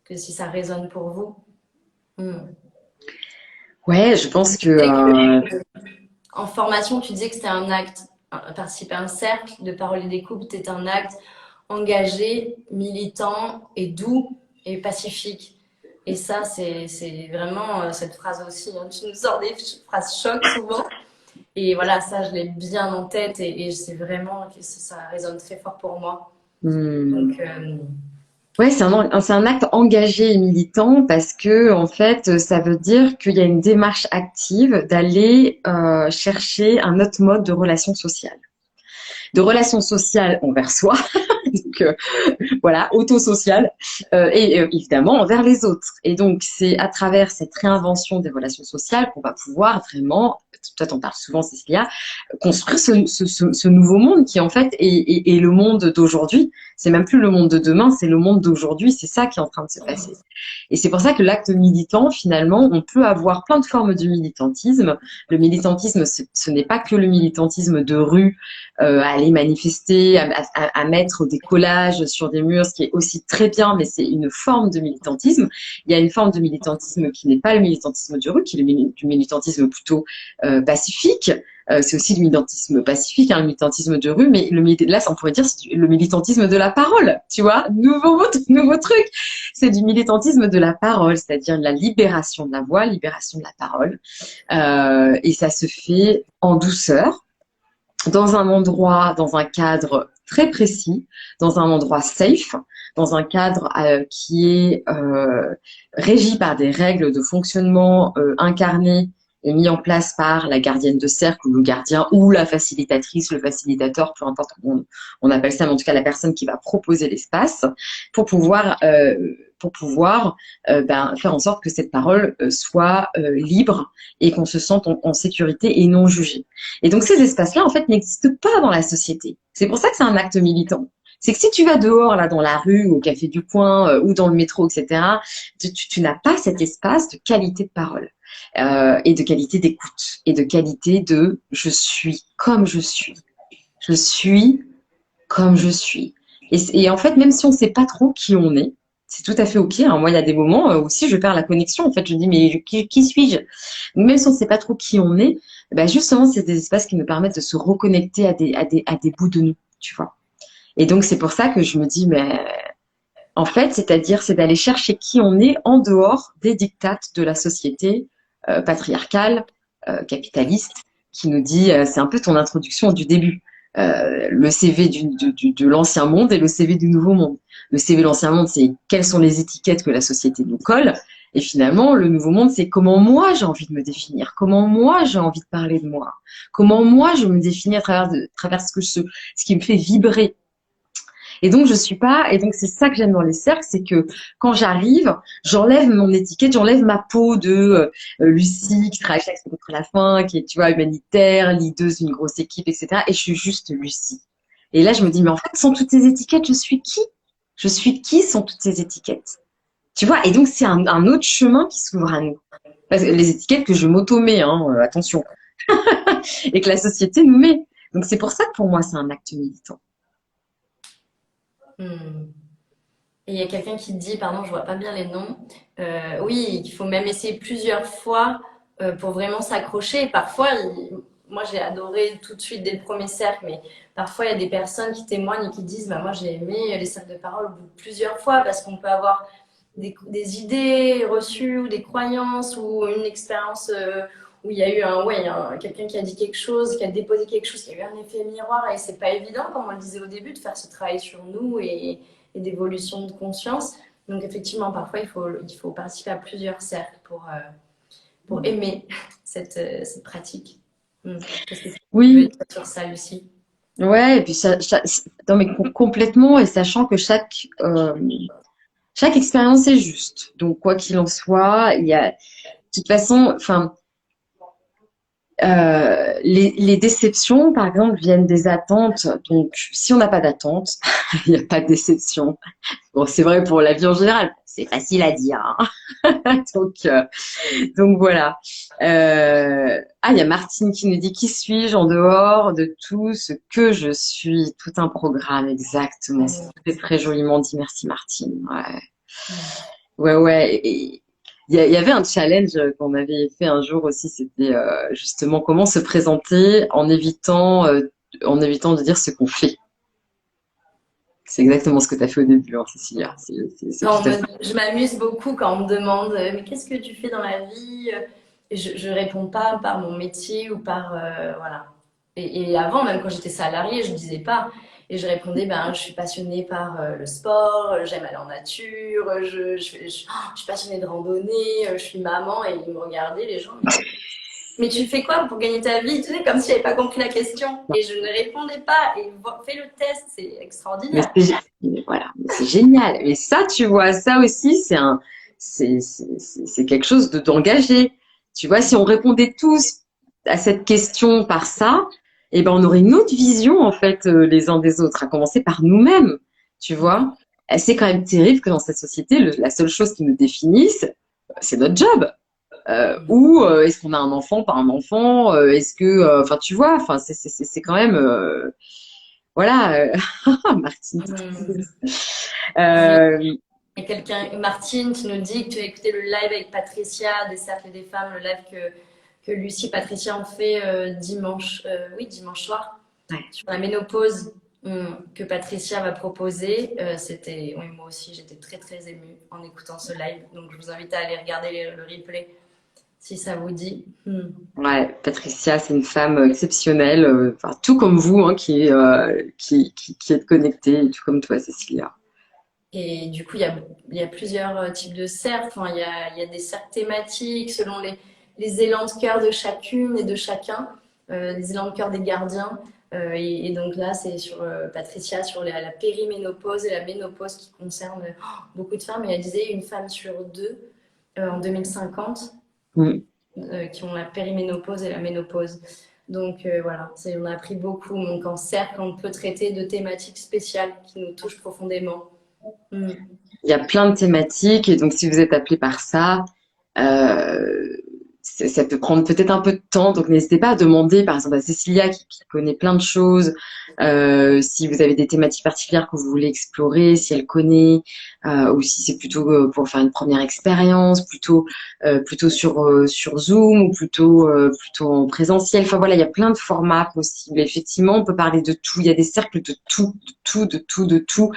que si ça résonne pour vous. Ouais, je pense que En formation, tu disais que c'était un acte, participer à un cercle de parole et d'écoute, c'était un acte engagé, militant et doux et pacifique. Et ça, c'est vraiment cette phrase aussi. Hein. Tu nous sors des phrases chocs souvent. Et voilà, ça, je l'ai bien en tête et c'est vraiment que ça résonne très fort pour moi. Donc, ouais, c'est un acte engagé et militant parce que en fait, ça veut dire qu'il y a une démarche active d'aller chercher un autre mode de relation sociale envers soi, donc voilà, autosocial, et évidemment envers les autres. Et donc c'est à travers cette réinvention des relations sociales qu'on va pouvoir vraiment, toi t'en parles souvent Cécilia, construire ce nouveau monde qui en fait est le monde d'aujourd'hui. C'est même plus le monde de demain, c'est le monde d'aujourd'hui. C'est ça qui est en train de se passer. Et c'est pour ça que l'acte militant, finalement, on peut avoir plein de formes de militantisme. Le militantisme, ce n'est pas que le militantisme de rue, à aller manifester, à mettre des collages sur des murs, ce qui est aussi très bien, mais c'est une forme de militantisme. Il y a une forme de militantisme qui n'est pas le militantisme de rue, qui est du militantisme plutôt pacifique, C'est aussi du militantisme pacifique, hein, le militantisme de rue, mais là, on pourrait dire c'est le militantisme de la parole, tu vois, nouveau mot, nouveau truc. C'est du militantisme de la parole, c'est-à-dire la libération de la voix, libération de la parole, et ça se fait en douceur, dans un endroit, dans un cadre très précis, dans un endroit safe, dans un cadre qui est régi par des règles de fonctionnement incarnées et mis en place par la gardienne de cercle ou le gardien ou la facilitatrice, le facilitateur, peu importe comment on appelle ça, mais en tout cas la personne qui va proposer l'espace pour pouvoir faire en sorte que cette parole soit libre et qu'on se sente en sécurité et non jugé. Et donc ces espaces-là, en fait, n'existent pas dans la société. C'est pour ça que c'est un acte militant. C'est que si tu vas dehors, là, dans la rue, au café du coin, ou dans le métro, etc., tu n'as pas cet espace de qualité de parole, et de qualité d'écoute, et de qualité de je suis comme je suis. Je suis comme je suis. Et en fait, même si on ne sait pas trop qui on est, c'est tout à fait OK, hein. Moi, il y a des moments aussi, je perds la connexion. En fait, je dis, mais qui suis-je? Même si on ne sait pas trop qui on est, bah justement, c'est des espaces qui nous permettent de se reconnecter à des bouts de nous, tu vois. Et donc, c'est pour ça que je me dis, mais en fait, c'est d'aller chercher qui on est en dehors des dictates de la société patriarcale, capitaliste, qui nous dit, c'est un peu ton introduction du début, le CV de l'ancien monde et le CV du nouveau monde. Le CV de l'ancien monde, c'est quelles sont les étiquettes que la société nous colle. Et finalement, le nouveau monde, c'est comment moi j'ai envie de me définir, comment moi j'ai envie de parler de moi, comment moi je me définis à travers ce qui me fait vibrer. Et donc, je suis pas, et donc c'est ça que j'aime dans les cercles, c'est que quand j'arrive, j'enlève mon étiquette, j'enlève ma peau de Lucie qui travaille chaque contre la faim, qui est, tu vois, humanitaire, leaduse d'une grosse équipe, etc. Et je suis juste Lucie. Et là, je me dis, mais en fait, sans toutes ces étiquettes, je suis qui? Je suis qui sans toutes ces étiquettes? Tu vois? Et donc, c'est un autre chemin qui s'ouvre à nous. Parce que les étiquettes que je m'auto-mets, hein, attention, et que la société nous met. Donc, c'est pour ça que pour moi, c'est un acte militant. Hmm. Et il y a quelqu'un qui dit, pardon, je vois pas bien les noms, oui, il faut même essayer plusieurs fois pour vraiment s'accrocher. Et parfois, moi j'ai adoré tout de suite dès le premier cercle, mais parfois il y a des personnes qui témoignent et qui disent, bah, moi j'ai aimé les cercles de parole au bout de plusieurs fois parce qu'on peut avoir des idées reçues ou des croyances ou une expérience où il y a eu quelqu'un qui a dit quelque chose, qui a déposé quelque chose, qui a eu un effet miroir et c'est pas évident, comme on le disait au début, de faire ce travail sur nous et d'évolution de conscience. Donc effectivement, parfois, il faut participer à plusieurs cercles pour aimer cette pratique. Qu'est-ce que tu veux Oui, dire sur ça, Lucie? ouais, et puis non, mais complètement, et sachant que chaque expérience est juste. Donc, quoi qu'il en soit, de toute façon, enfin, les déceptions, par exemple, viennent des attentes. Donc, si on n'a pas d'attente, il n'y a pas de déception. Bon, c'est vrai pour la vie en général. C'est facile à dire, hein. Donc voilà. Il y a Martine qui nous dit qui suis-je en dehors de tout ce que je suis? Tout un programme, exactement. C'est très, très joliment dit. Merci Martine. Ouais. Ouais, ouais. Et il y avait un challenge qu'on avait fait un jour aussi, c'était justement comment se présenter en évitant de dire ce qu'on fait. C'est exactement ce que tu as fait au début, hein, Cécilia. C'est tout à fait. Je m'amuse beaucoup quand on me demande mais qu'est-ce que tu fais dans la vie? Et je réponds pas par mon métier ou par voilà. Et avant, même quand j'étais salariée, je disais pas. Et je répondais ben je suis passionnée par le sport, j'aime aller en nature, je suis passionnée de randonnée, je suis maman et ils me regardaient les gens. Mais tu fais quoi pour gagner ta vie? Tu sais, comme si j'avais pas compris la question. Et je ne répondais pas. Et fais le test, c'est Mais extraordinaire. voilà, mais c'est génial. Mais ça, tu vois, ça aussi, c'est quelque chose d'engagé. Tu vois, si on répondait tous à cette question par ça, eh ben, on aurait une autre vision, en fait, les uns des autres, à commencer par nous-mêmes. Tu vois, c'est quand même terrible que dans cette société, la seule chose qui nous définisse, c'est notre job. Ou est-ce qu'on a un enfant, pas un enfant, est-ce que, enfin, tu vois, enfin, c'est quand même, voilà, Martine. Hum. Il Euh, y a quelqu'un, Martine, qui nous dit que tu as écouté le live avec Patricia des Cercles des Femmes, le live que Lucie et Patricia ont fait dimanche soir Ouais. sur la ménopause que Patricia va proposer. Oui, moi aussi, j'étais très très émue en écoutant ce live. Donc, je vous invite à aller regarder le replay si ça vous dit. Ouais, Patricia, c'est une femme exceptionnelle, enfin, tout comme vous, hein, qui êtes connectée, et tout comme toi, Cécilia. Et du coup, il y a plusieurs types de cercles. Enfin, il y a des cercles thématiques selon les élans de cœur de chacune et de chacun, les élans de cœur des gardiens. Et donc là, c'est sur Patricia, sur la périménopause et la ménopause qui concerne beaucoup de femmes. Et elle disait une femme sur deux en 2050 Mm. qui ont la périménopause et la ménopause. Donc voilà, on a appris beaucoup. Donc en cercle, on peut traiter de thématiques spéciales qui nous touchent profondément. Mm. Il y a plein de thématiques, et donc si vous êtes appelé par ça, euh, ça peut prendre peut-être un peu de temps, donc n'hésitez pas à demander, par exemple, à Cécilia qui connaît plein de choses, si vous avez des thématiques particulières que vous voulez explorer, si elle connaît, ou si c'est plutôt pour faire une première expérience, plutôt sur Zoom, ou plutôt en présentiel. Enfin voilà, il y a plein de formats possibles. Effectivement, on peut parler de tout. Il y a des cercles de tout, de tout, de tout, de tout.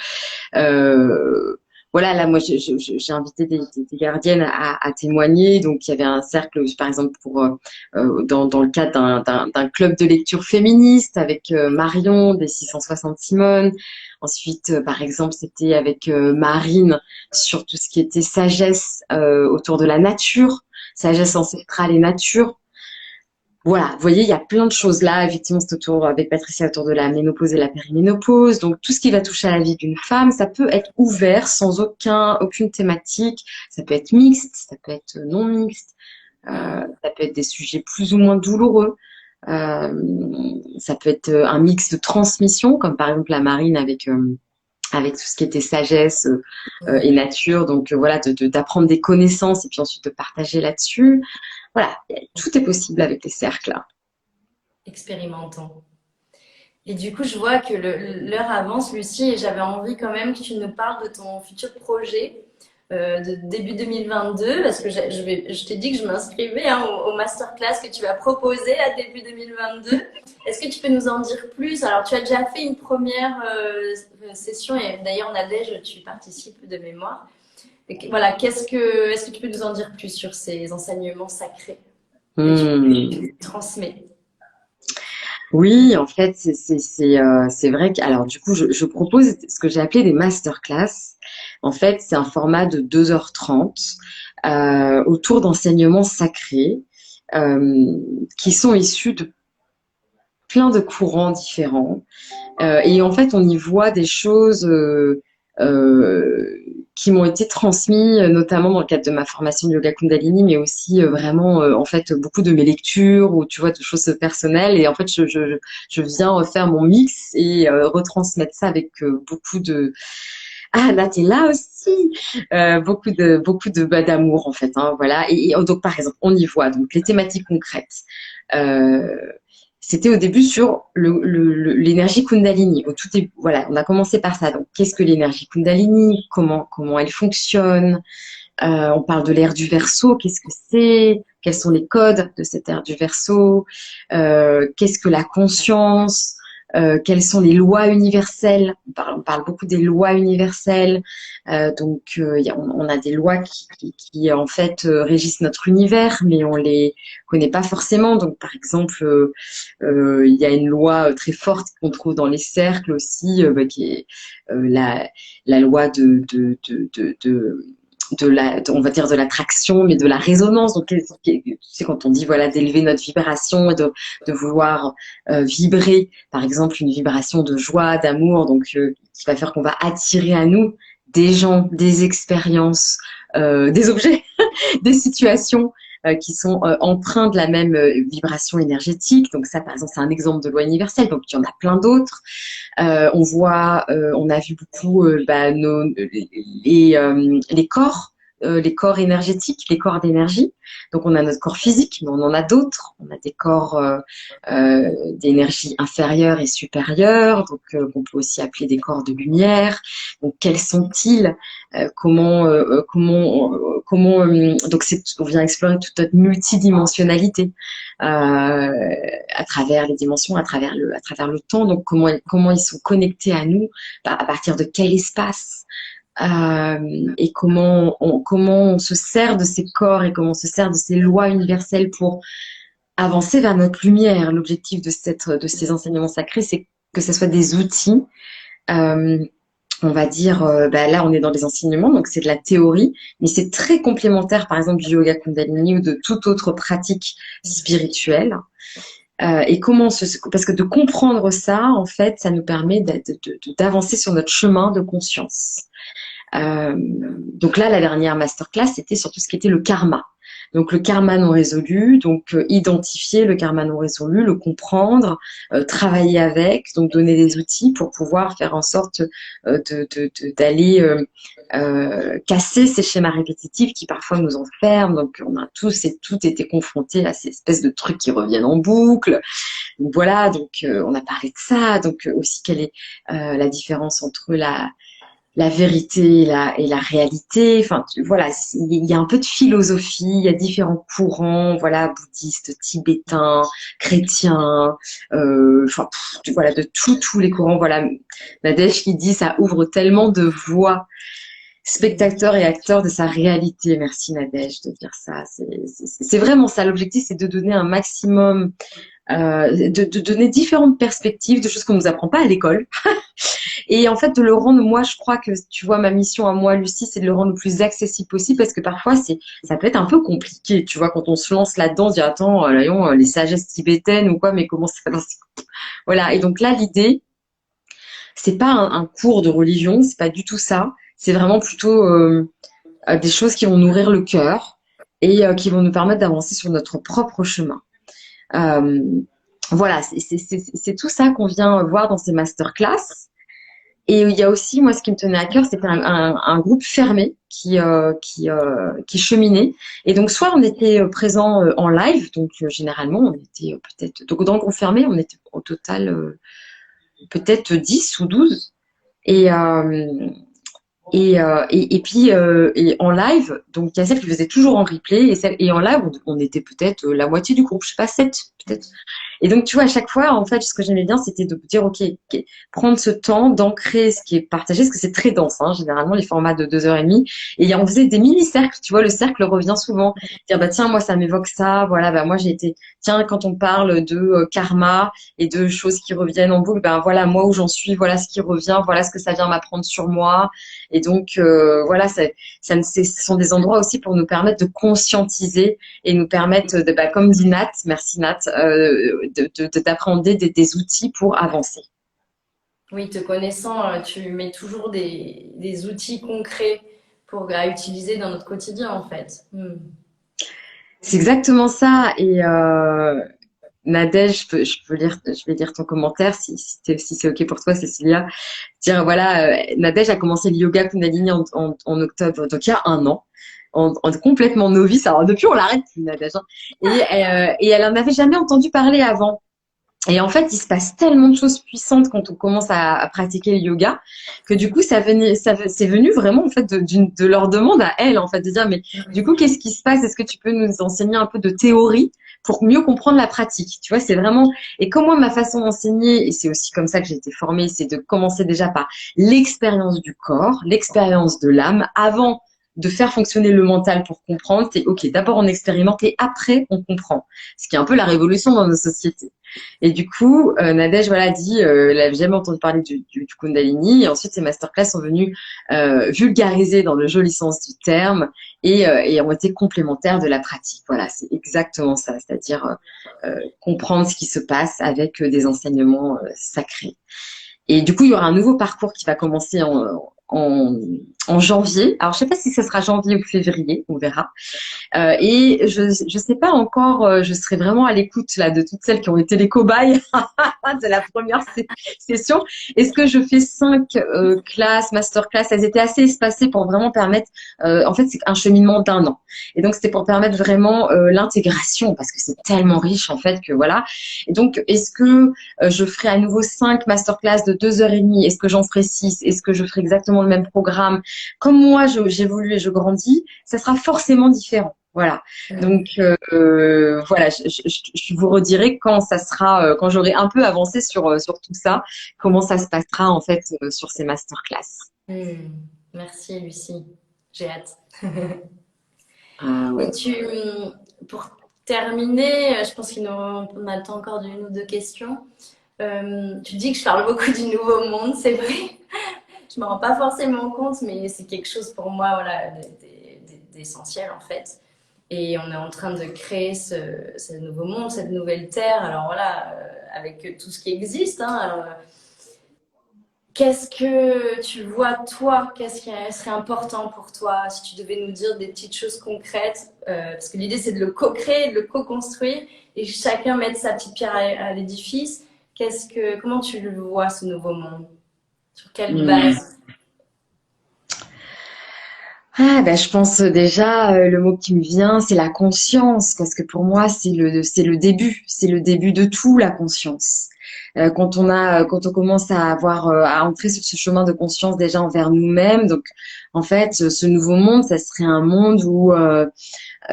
Euh, voilà, là, moi, j'ai invité des gardiennes à témoigner. Donc, il y avait un cercle, par exemple, dans le cadre d'un club de lecture féministe avec Marion des 660 Simone. Ensuite, par exemple, c'était avec Marine sur tout ce qui était sagesse autour de la nature, sagesse ancestrale et nature. Voilà, vous voyez, il y a plein de choses là. Effectivement, c'est avec Patricia autour de la ménopause et la périménopause. Donc, tout ce qui va toucher à la vie d'une femme, ça peut être ouvert sans aucune thématique. Ça peut être mixte, ça peut être non mixte. Ça peut être des sujets plus ou moins douloureux. Ça peut être un mix de transmission, comme par exemple la Marine avec tout ce qui était sagesse et nature. Donc, voilà, d'apprendre des connaissances et puis ensuite de partager là-dessus. Voilà, tout est possible avec les cercles. Expérimentons. Et du coup, je vois que l'heure avance, Lucie, et j'avais envie quand même que tu nous parles de ton futur projet de début 2022, parce que je t'ai dit que je m'inscrivais au masterclass que tu vas proposer à début 2022. Est-ce que tu peux nous en dire plus? Alors, tu as déjà fait une première session, et d'ailleurs, Nadège, tu participes de mémoire. Et voilà, est-ce que tu peux nous en dire plus sur ces enseignements sacrés que tu transmets? Oui, en fait, c'est vrai que, alors, du coup, je propose ce que j'ai appelé des masterclass. En fait, c'est un format de 2h30 autour d'enseignements sacrés qui sont issus de plein de courants différents. Et en fait, on y voit des choses qui m'ont été transmises, notamment dans le cadre de ma formation de yoga Kundalini, mais aussi vraiment, en fait, beaucoup de mes lectures ou tu vois, de choses personnelles. Et en fait, je viens refaire mon mix et retransmettre ça avec beaucoup de ah là t'es là aussi beaucoup de d'amour en fait hein, voilà donc par exemple on y voit donc les thématiques concrètes. Euh, C'était au début sur l'énergie Kundalini. Au tout début, voilà, on a commencé par ça. Donc, qu'est-ce que l'énergie Kundalini? Comment elle fonctionne? On parle de l'ère du Verseau. Qu'est-ce que c'est? Quels sont les codes de cette ère du Verseau? Qu'est-ce que la conscience? Quelles sont les lois universelles? On parle beaucoup des lois universelles. On a des lois qui en fait régissent notre univers, mais on les connaît pas forcément. Donc, par exemple, il y a une loi très forte qu'on trouve dans les cercles aussi, qui est la loi on va dire de l'attraction, mais de la résonance. Donc, tu sais, quand on dit voilà d'élever notre vibration et de vouloir vibrer, par exemple, une vibration de joie, d'amour, donc qui va faire qu'on va attirer à nous des gens, des expériences, des objets, des situations qui sont empreints de la même vibration énergétique. Donc ça, par exemple, c'est un exemple de loi universelle. Donc il y en a plein d'autres. On a vu beaucoup les corps les corps énergétiques, les corps d'énergie. Donc on a notre corps physique, mais on en a d'autres. On a des corps d'énergie inférieure et supérieure, donc on peut aussi appeler des corps de lumière. Donc quels sont-ils? Donc on vient explorer toute notre multidimensionnalité à travers les dimensions, à travers le temps. Donc comment ils sont connectés à nous, à partir de quel espace, et comment on se sert de ces corps et comment on se sert de ces lois universelles pour avancer vers notre lumière. L'objectif de ces enseignements sacrés, c'est que ce soit des outils. Euh, on va dire, là, on est dans les enseignements, donc c'est de la théorie, mais c'est très complémentaire, par exemple, du yoga Kundalini ou de toute autre pratique spirituelle. Parce que de comprendre ça, en fait, ça nous permet d'avancer sur notre chemin de conscience. Donc là, la dernière masterclass, c'était sur tout ce qui était le karma. Donc le karma non résolu, donc identifier le karma non résolu, le comprendre, travailler avec, donc donner des outils pour pouvoir faire en sorte d'aller casser ces schémas répétitifs qui parfois nous enferment. Donc on a tous et toutes été confrontés à ces espèces de trucs qui reviennent en boucle. Donc voilà, donc on a parlé de ça. Donc aussi quelle est la différence entre la vérité et la réalité. Enfin, voilà, il y a un peu de philosophie, il y a différents courants, voilà, bouddhistes, tibétains, chrétiens, voilà, de tous les courants. Voilà, Nadège qui dit ça ouvre tellement de voies, spectateurs et acteurs de sa réalité. Merci Nadège de dire ça. C'est vraiment ça. L'objectif, c'est de donner un maximum, de donner différentes perspectives de choses qu'on nous apprend pas à l'école. Et en fait, de le rendre, moi, je crois que, tu vois, ma mission à moi, Lucie, c'est de le rendre le plus accessible possible parce que parfois, ça peut être un peu compliqué, tu vois, quand on se lance là-dedans, on se dit, attends, les sagesses tibétaines ou quoi, mais comment ça va? Voilà. Et donc là, l'idée, c'est pas un cours de religion, c'est pas du tout ça. C'est vraiment plutôt des choses qui vont nourrir le cœur et qui vont nous permettre d'avancer sur notre propre chemin. Euh, voilà, c'est tout ça qu'on vient voir dans ces masterclass. Et il y a aussi, moi, ce qui me tenait à cœur, c'était un groupe fermé qui cheminait. Et donc, soit on était présent en live, donc généralement, on était peut-être... Donc, dans le groupe fermé, on était au total peut-être 10 ou 12. Et, puis en live, donc il y a celle qui faisait toujours en replay et en live on était peut-être la moitié du groupe, je sais pas, 7 peut-être. Et donc tu vois à chaque fois en fait ce que j'aimais bien c'était de dire ok, prendre ce temps d'ancrer ce qui est partagé parce que c'est très dense généralement les formats de 2 heures et demie et on faisait des mini cercles, tu vois le cercle revient souvent, dire bah tiens moi ça m'évoque ça, voilà bah moi j'ai été tiens quand on parle de karma et de choses qui reviennent en boucle, ben voilà moi où j'en suis, voilà ce qui revient, voilà ce que ça vient m'apprendre sur moi. Et donc, voilà, ce sont des endroits aussi pour nous permettre de conscientiser et nous permettre, comme dit Nat, merci Nat, d'appréhender des outils pour avancer. Oui, te connaissant, tu mets toujours des outils concrets à utiliser dans notre quotidien, en fait. C'est exactement ça. Et Nadège, je vais lire ton commentaire si c'est OK pour toi, Cécilia. Dire, voilà, Nadège a commencé le yoga Kundalini en octobre, donc il y a un an. En complètement novice. Alors depuis, on l'arrête plus, Nadège. Et elle en avait jamais entendu parler avant. Et en fait, il se passe tellement de choses puissantes quand on commence à pratiquer le yoga que du coup, c'est venu vraiment en fait de leur demande à elle en fait de dire mais du coup, qu'est-ce qui se passe? Est-ce que tu peux nous enseigner un peu de théorie pour mieux comprendre la pratique? Tu vois, c'est vraiment et comme moi ma façon d'enseigner et c'est aussi comme ça que j'ai été formée, c'est de commencer déjà par l'expérience du corps, l'expérience de l'âme avant de faire fonctionner le mental pour comprendre. C'est ok, d'abord on expérimente et après on comprend. Ce qui est un peu la révolution dans nos sociétés. Et du coup, Nadège, voilà, dit, elle n'avait jamais entendu parler du Kundalini. Et ensuite, ces masterclass sont venus vulgariser dans le joli sens du terme et ont été complémentaires de la pratique. Voilà, c'est exactement ça, c'est-à-dire comprendre ce qui se passe avec des enseignements sacrés. Et du coup, il y aura un nouveau parcours qui va commencer en, en janvier. Alors, je sais pas si ce sera janvier ou février, on verra. Et je sais pas encore, je serai vraiment à l'écoute là de toutes celles qui ont été les cobayes de la première session. Est-ce que je fais 5 masterclass? Elles étaient assez espacées pour vraiment permettre, en fait, c'est un cheminement d'1 an. Et donc, c'était pour permettre vraiment l'intégration parce que c'est tellement riche en fait que voilà. Et donc, est-ce que je ferai à nouveau 5 masterclass de 2 heures et demie? Est-ce que j'en ferai 6? Est-ce que je ferai exactement le même programme? Comme moi, j'évolue et je grandis, ça sera forcément différent. Voilà. Donc voilà, je vous redirai quand ça sera, quand j'aurai un peu avancé sur tout ça, comment ça se passera en fait sur ces masterclass. Hmm. Merci Lucie, j'ai hâte. Ah Et ouais. pour terminer, je pense on a le temps encore d'une ou deux questions. Tu dis que je parle beaucoup du nouveau monde, c'est vrai. Je me rends pas forcément compte, mais c'est quelque chose pour moi, voilà, d'essentiel en fait. Et on est en train de créer ce nouveau monde, cette nouvelle terre. Alors voilà, avec tout ce qui existe. Hein, alors, qu'est-ce que tu vois, toi? Qu'est-ce qui serait important pour toi si tu devais nous dire des petites choses concrètes? Parce que l'idée, c'est de le co-créer, de le co-construire et chacun mettre sa petite pierre à l'édifice. Comment tu le vois, ce nouveau monde? Sur quelle Hmm. base? Ah ben je pense déjà le mot qui me vient c'est la conscience parce que pour moi c'est le début de tout la conscience. Quand on commence à avoir à entrer sur ce chemin de conscience déjà envers nous-mêmes donc en fait ce nouveau monde ça serait un monde où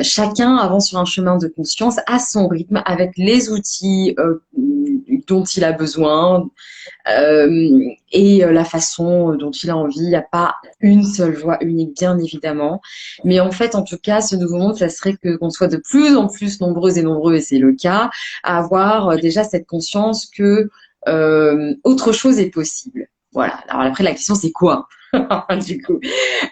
chacun avance sur un chemin de conscience à son rythme avec les outils dont il a besoin, et la façon dont il a envie. Il n'y a pas une seule voie unique, bien évidemment. Mais en fait, en tout cas, ce nouveau monde, ça serait que qu'on soit de plus en plus nombreux et nombreux, et c'est le cas, à avoir déjà cette conscience que autre chose est possible. Voilà. Alors après, la question, c'est quoi? Du coup.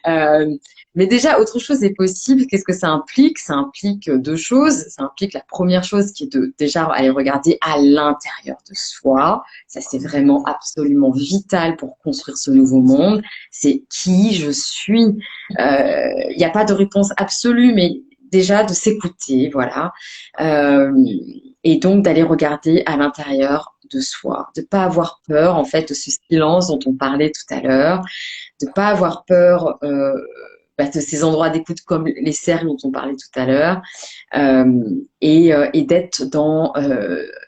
Euh, mais déjà, autre chose est possible. Qu'est-ce que ça implique? Ça implique 2 choses. Ça implique la première chose qui est de déjà aller regarder à l'intérieur de soi. Ça, c'est vraiment absolument vital pour construire ce nouveau monde. C'est qui je suis. Il n'y a pas de réponse absolue, mais déjà de s'écouter, voilà. Euh, et donc d'aller regarder à l'intérieur de soi, de pas avoir peur en fait de ce silence dont on parlait tout à l'heure, de pas avoir peur de ces endroits d'écoute comme les cercles dont on parlait tout à l'heure, et d'être dans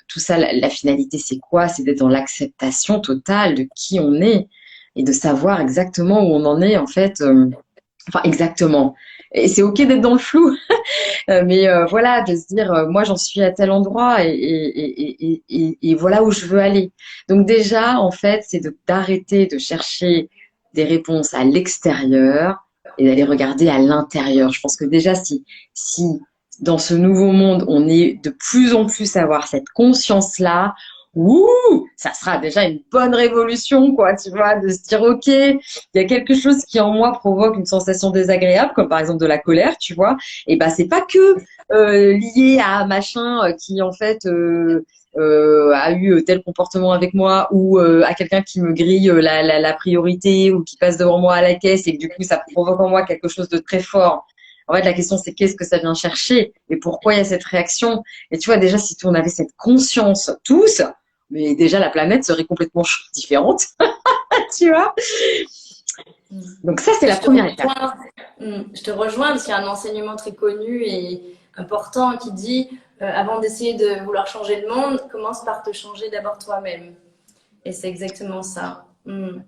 tout ça. La finalité, c'est quoi? C'est d'être dans l'acceptation totale de qui on est et de savoir exactement où on en est en fait. Enfin, exactement. Et c'est ok d'être dans le flou, mais voilà, de se dire, moi j'en suis à tel endroit et voilà où je veux aller. Donc déjà, en fait, c'est d'arrêter de chercher des réponses à l'extérieur et d'aller regarder à l'intérieur. Je pense que déjà, si dans ce nouveau monde, on est de plus en plus à avoir cette conscience-là, ouh, ça sera déjà une bonne révolution, quoi, tu vois, de se dire, ok, il y a quelque chose qui en moi provoque une sensation désagréable, comme par exemple de la colère, tu vois, et ben c'est pas que lié à machin qui en fait a eu tel comportement avec moi ou à quelqu'un qui me grille la priorité ou qui passe devant moi à la caisse et que du coup ça provoque en moi quelque chose de très fort. En fait, la question c'est qu'est-ce que ça vient chercher et pourquoi il y a cette réaction. Et tu vois déjà si on avait cette conscience tous, mais déjà la planète serait complètement différente, tu vois. Donc ça c'est la Je te première étape. rejoins. Je te rejoins parce qu'il y a un enseignement très connu et important qui dit avant d'essayer de vouloir changer le monde, commence par te changer d'abord toi-même. Et c'est exactement ça. C'est Merci,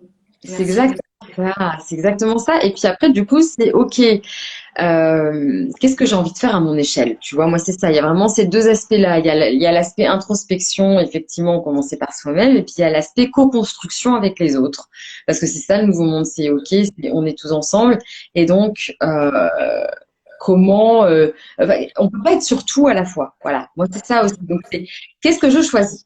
Lucie. exactement ça, c'est exactement ça. Et puis après, du coup, c'est OK. Qu'est-ce que j'ai envie de faire à mon échelle? Tu vois, moi, c'est ça. Il y a vraiment ces 2 aspects-là. Il y a l'aspect introspection, effectivement, commencer par soi-même, et puis il y a l'aspect co-construction avec les autres. Parce que c'est ça, le nouveau monde, c'est OK, on est tous ensemble. Et donc, comment on peut pas être sur tout à la fois. Voilà. Moi, c'est ça aussi. Donc, c'est qu'est-ce que je choisis?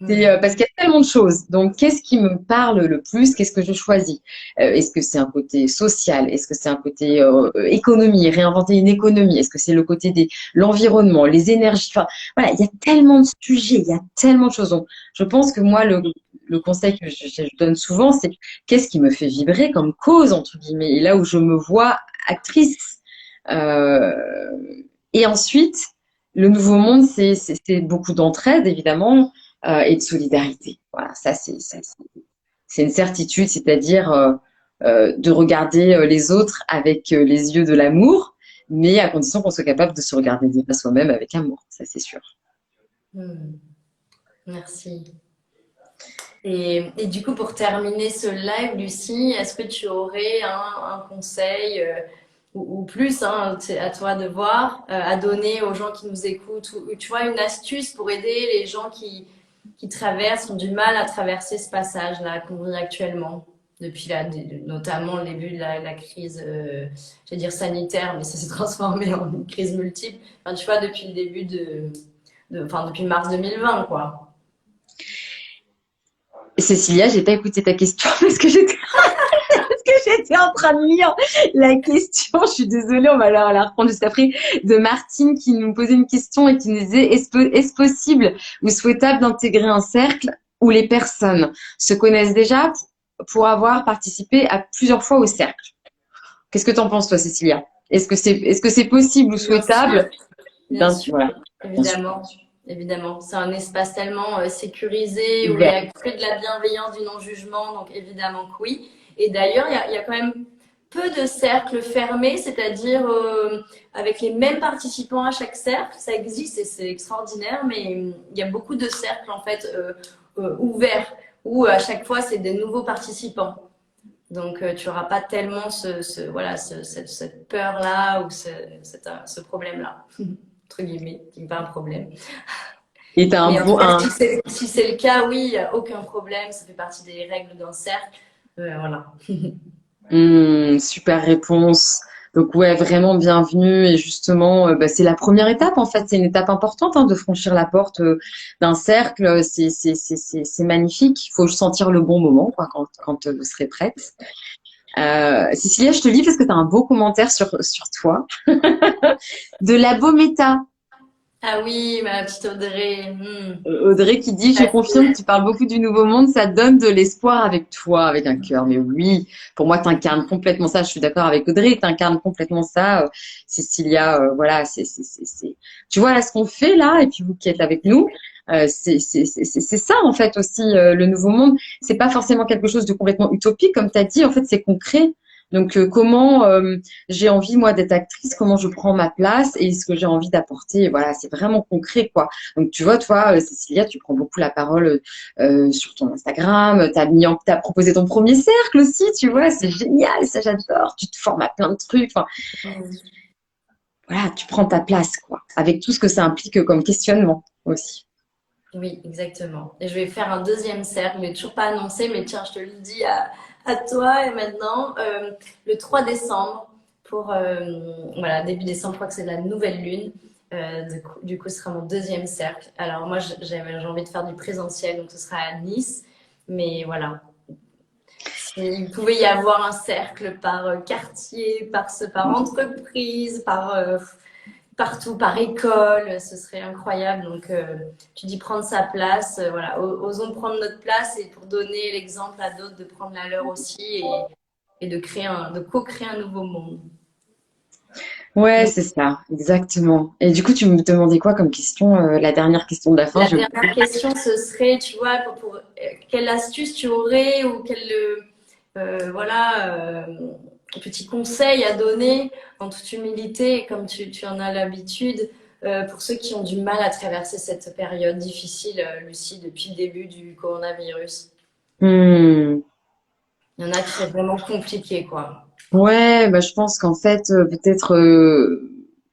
C'est Mm. parce qu'il y a tellement de choses. Donc, qu'est-ce qui me parle le plus? Qu'est-ce que je choisis? Est-ce que c'est un côté social? Est-ce que c'est un côté économie, réinventer une économie? Est-ce que c'est le côté des l'environnement, les énergies? Enfin, voilà, il y a tellement de sujets, il y a tellement de choses. Donc, je pense que moi, le conseil que je donne souvent, c'est qu'est-ce qui me fait vibrer comme cause, entre guillemets, et là où je me vois actrice. Euh, et ensuite, le nouveau monde, c'est beaucoup d'entraide, évidemment, et de solidarité. Voilà, c'est une certitude, c'est-à-dire de regarder les autres avec les yeux de l'amour, mais à condition qu'on soit capable de se regarder déjà soi-même avec amour, ça c'est sûr. Hmm, merci. Et du coup, pour terminer ce live, Lucie, est-ce que tu aurais un conseil ou plus, hein, c'est à toi de voir, à donner aux gens qui nous écoutent, ou tu vois, une astuce pour aider les gens qui traversent, ont du mal à traverser ce passage-là qu'on vit actuellement, depuis notamment le début de la crise, je vais dire sanitaire, mais ça s'est transformé en une crise multiple. Enfin, tu vois, depuis le début enfin, depuis mars 2020, quoi. Cécilia, j'ai pas écouté ta question parce que j'étais en train de lire la question. Je suis désolée, on va la reprendre juste après, de Martine qui nous posait une question et qui nous disait est-ce possible ou souhaitable d'intégrer un cercle où les personnes se connaissent déjà pour avoir participé à plusieurs fois au cercle? Qu'est-ce que t'en penses, toi, Cécilia? Est-ce que c'est possible ou Bien sûr, souhaitable? bien sûr, Voilà, bien sûr. évidemment. Évidemment, c'est un espace tellement sécurisé où il y Ouvert. a que de la bienveillance, du non-jugement, donc évidemment que oui. Et d'ailleurs, il y a quand même peu de cercles fermés, c'est-à-dire avec les mêmes participants à chaque cercle. Ça existe et c'est extraordinaire, mais il y a beaucoup de cercles en fait ouverts où à chaque fois c'est des nouveaux participants. Donc tu n'auras pas tellement voilà, cette peur-là ou ce problème-là, entre guillemets, qui n'est pas un problème. Et t'as un Mais en bon, tout cas, si c'est le cas, oui, il n'y a aucun problème. Ça fait partie des règles d'un cercle. Voilà. Super réponse. Donc ouais, vraiment bienvenue. Et justement, bah, c'est la première étape en fait. C'est une étape importante hein, de franchir la porte d'un cercle. C'est magnifique. Il faut sentir le bon moment quoi, quand vous serez prête. Cécilia, je te lis parce que tu as un beau commentaire sur toi. De Labo Méta. Ah oui, ma petite Audrey. Audrey qui dit, je confirme, tu parles beaucoup du nouveau monde, ça donne de l'espoir avec toi, avec un cœur. Mais oui, pour moi, tu incarnes complètement ça. Je suis d'accord avec Audrey, tu incarnes complètement ça. Cécilia, voilà, tu vois là ce qu'on fait là, et puis vous qui êtes avec nous, c'est ça en fait aussi le nouveau monde. C'est pas forcément quelque chose de complètement utopique, comme tu as dit. En fait, c'est concret. Donc, comment j'ai envie moi d'être actrice, comment je prends ma place et ce que j'ai envie d'apporter. Voilà, c'est vraiment concret quoi. Donc, tu vois, toi, Cécilia, tu prends beaucoup la parole sur ton Instagram. T'as proposé ton premier cercle aussi, tu vois, c'est génial, ça j'adore. Tu te formes à plein de trucs. Enfin, voilà, tu prends ta place, quoi, avec tout ce que ça implique comme questionnement aussi. Oui, exactement. Et je vais faire un deuxième cercle, mais toujours pas annoncé, mais tiens, je te le dis à toi et maintenant, le 3 décembre, pour voilà, début décembre, je crois que c'est la nouvelle lune. Du coup, ce sera mon deuxième cercle. Alors moi, j'ai envie de faire du présentiel, donc ce sera à Nice. Mais voilà, s'il pouvait y avoir un cercle par quartier, par entreprise, partout, par école, ce serait incroyable. Donc, tu dis prendre sa place, voilà, osons prendre notre place et pour donner l'exemple à d'autres de prendre la leur aussi et de co-créer un nouveau monde. Ouais, c'est ça, exactement. Et du coup, tu me demandais quoi comme question, la dernière question de la fin, La je... dernière question, ce serait, tu vois, quelle astuce tu aurais ou quel voilà, petit conseil à donner en toute humilité, comme tu en as l'habitude, pour ceux qui ont du mal à traverser cette période difficile, Lucie, depuis le début du coronavirus. Hmm. Il y en a qui c'est vraiment compliqué, quoi. Ouais, bah, je pense qu'en fait, peut-être,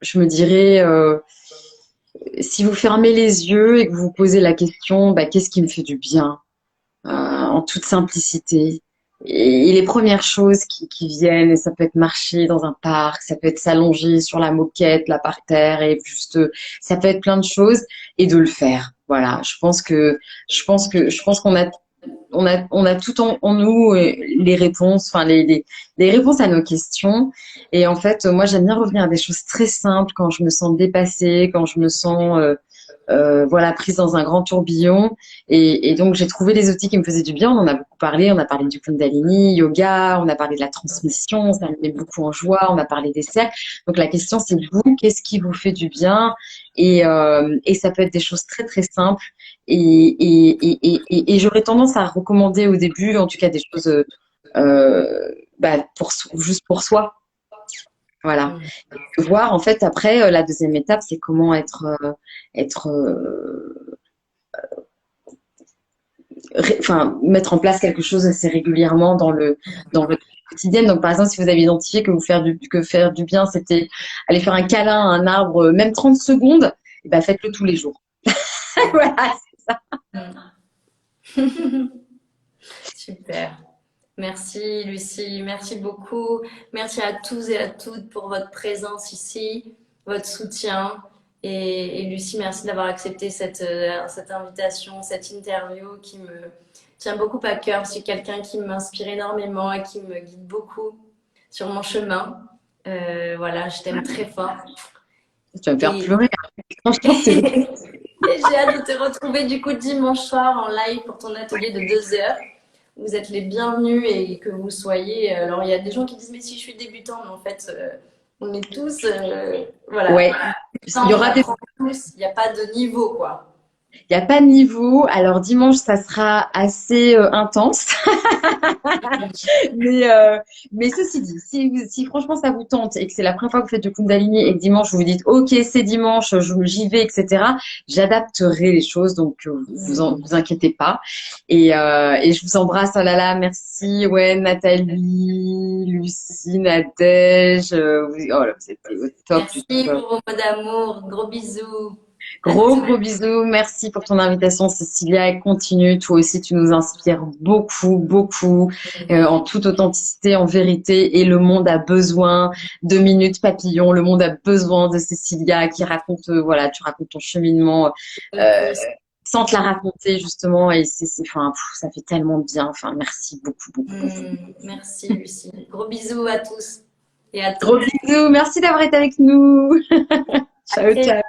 je me dirais, si vous fermez les yeux et que vous vous posez la question, bah, qu'est-ce qui me fait du bien, en toute simplicité. Et les premières choses qui viennent, et ça peut être marcher dans un parc, ça peut être s'allonger sur la moquette, là par terre, et juste, ça peut être plein de choses, et de le faire. Voilà. Je pense qu'on a on a tout en nous les réponses, enfin les réponses à nos questions. Et en fait, moi, j'aime bien revenir à des choses très simples quand je me sens dépassée, quand je me sens voilà, prise dans un grand tourbillon. Et donc, j'ai trouvé les outils qui me faisaient du bien. On en a beaucoup parlé. On a parlé du Kundalini, yoga, on a parlé de la transmission, ça me met beaucoup en joie. On a parlé des cercles. Donc, la question, c'est vous, qu'est-ce qui vous fait du bien? Et ça peut être des choses très, très simples. Et j'aurais tendance à recommander au début, en tout cas, des choses bah, juste pour soi. Voilà. Mm. Voir, en fait, après, la deuxième étape, c'est comment être enfin, mettre en place quelque chose assez régulièrement dans votre quotidienne. Donc, par exemple, si vous avez identifié que faire du bien, c'était aller faire un câlin à un arbre, même 30 secondes, et ben, faites-le tous les jours. Voilà. Mm. Super. Merci Lucie, merci beaucoup. Merci à tous et à toutes pour votre présence ici, votre soutien. Et Lucie, merci d'avoir accepté cette invitation, cette interview qui me tient beaucoup à cœur. C'est quelqu'un qui m'inspire énormément et qui me guide beaucoup sur mon chemin. Voilà, je t'aime très fort. Tu vas me faire Et, pleurer. Franchement, c'est et j'ai hâte de te retrouver du coup dimanche soir en live pour ton atelier de 2 heures. Vous êtes les bienvenus et que vous soyez. Alors, il y a des gens qui disent, mais si je suis débutant, mais en fait, on est tous. Voilà. ouais. Ça, Il y on aura des apprend tous. Il n'y a pas de niveau, quoi. Il n'y a pas de niveau. Alors dimanche, ça sera assez intense. Mais, euh, mais ceci dit, si franchement ça vous tente et que c'est la première fois que vous faites du Kundalini et que dimanche vous vous dites OK, c'est dimanche, j'y vais, etc., j'adapterai les choses, donc vous inquiétez pas. Et je vous embrasse. Oh là là, merci. Ouais, Nathalie, Lucie, Nadège. Oh là, vous êtes au top du Merci top. pour vos mots d'amour. Gros bisous à Gros, tous. gros bisous. Merci pour ton invitation, Cécilia. Et continue. Toi aussi, tu nous inspires beaucoup, beaucoup, en toute authenticité, en vérité. Et le monde a besoin de Minutes Papillon. Le monde a besoin de Cécilia qui raconte, voilà, tu racontes ton cheminement, euh, sans te la raconter, justement. Et enfin, ça fait tellement de bien. Enfin, merci beaucoup, beaucoup, beaucoup. Merci, Lucie. Gros bisous à tous et à Gros toutes. bisous. Merci d'avoir été avec nous. À Ciao, très ciao.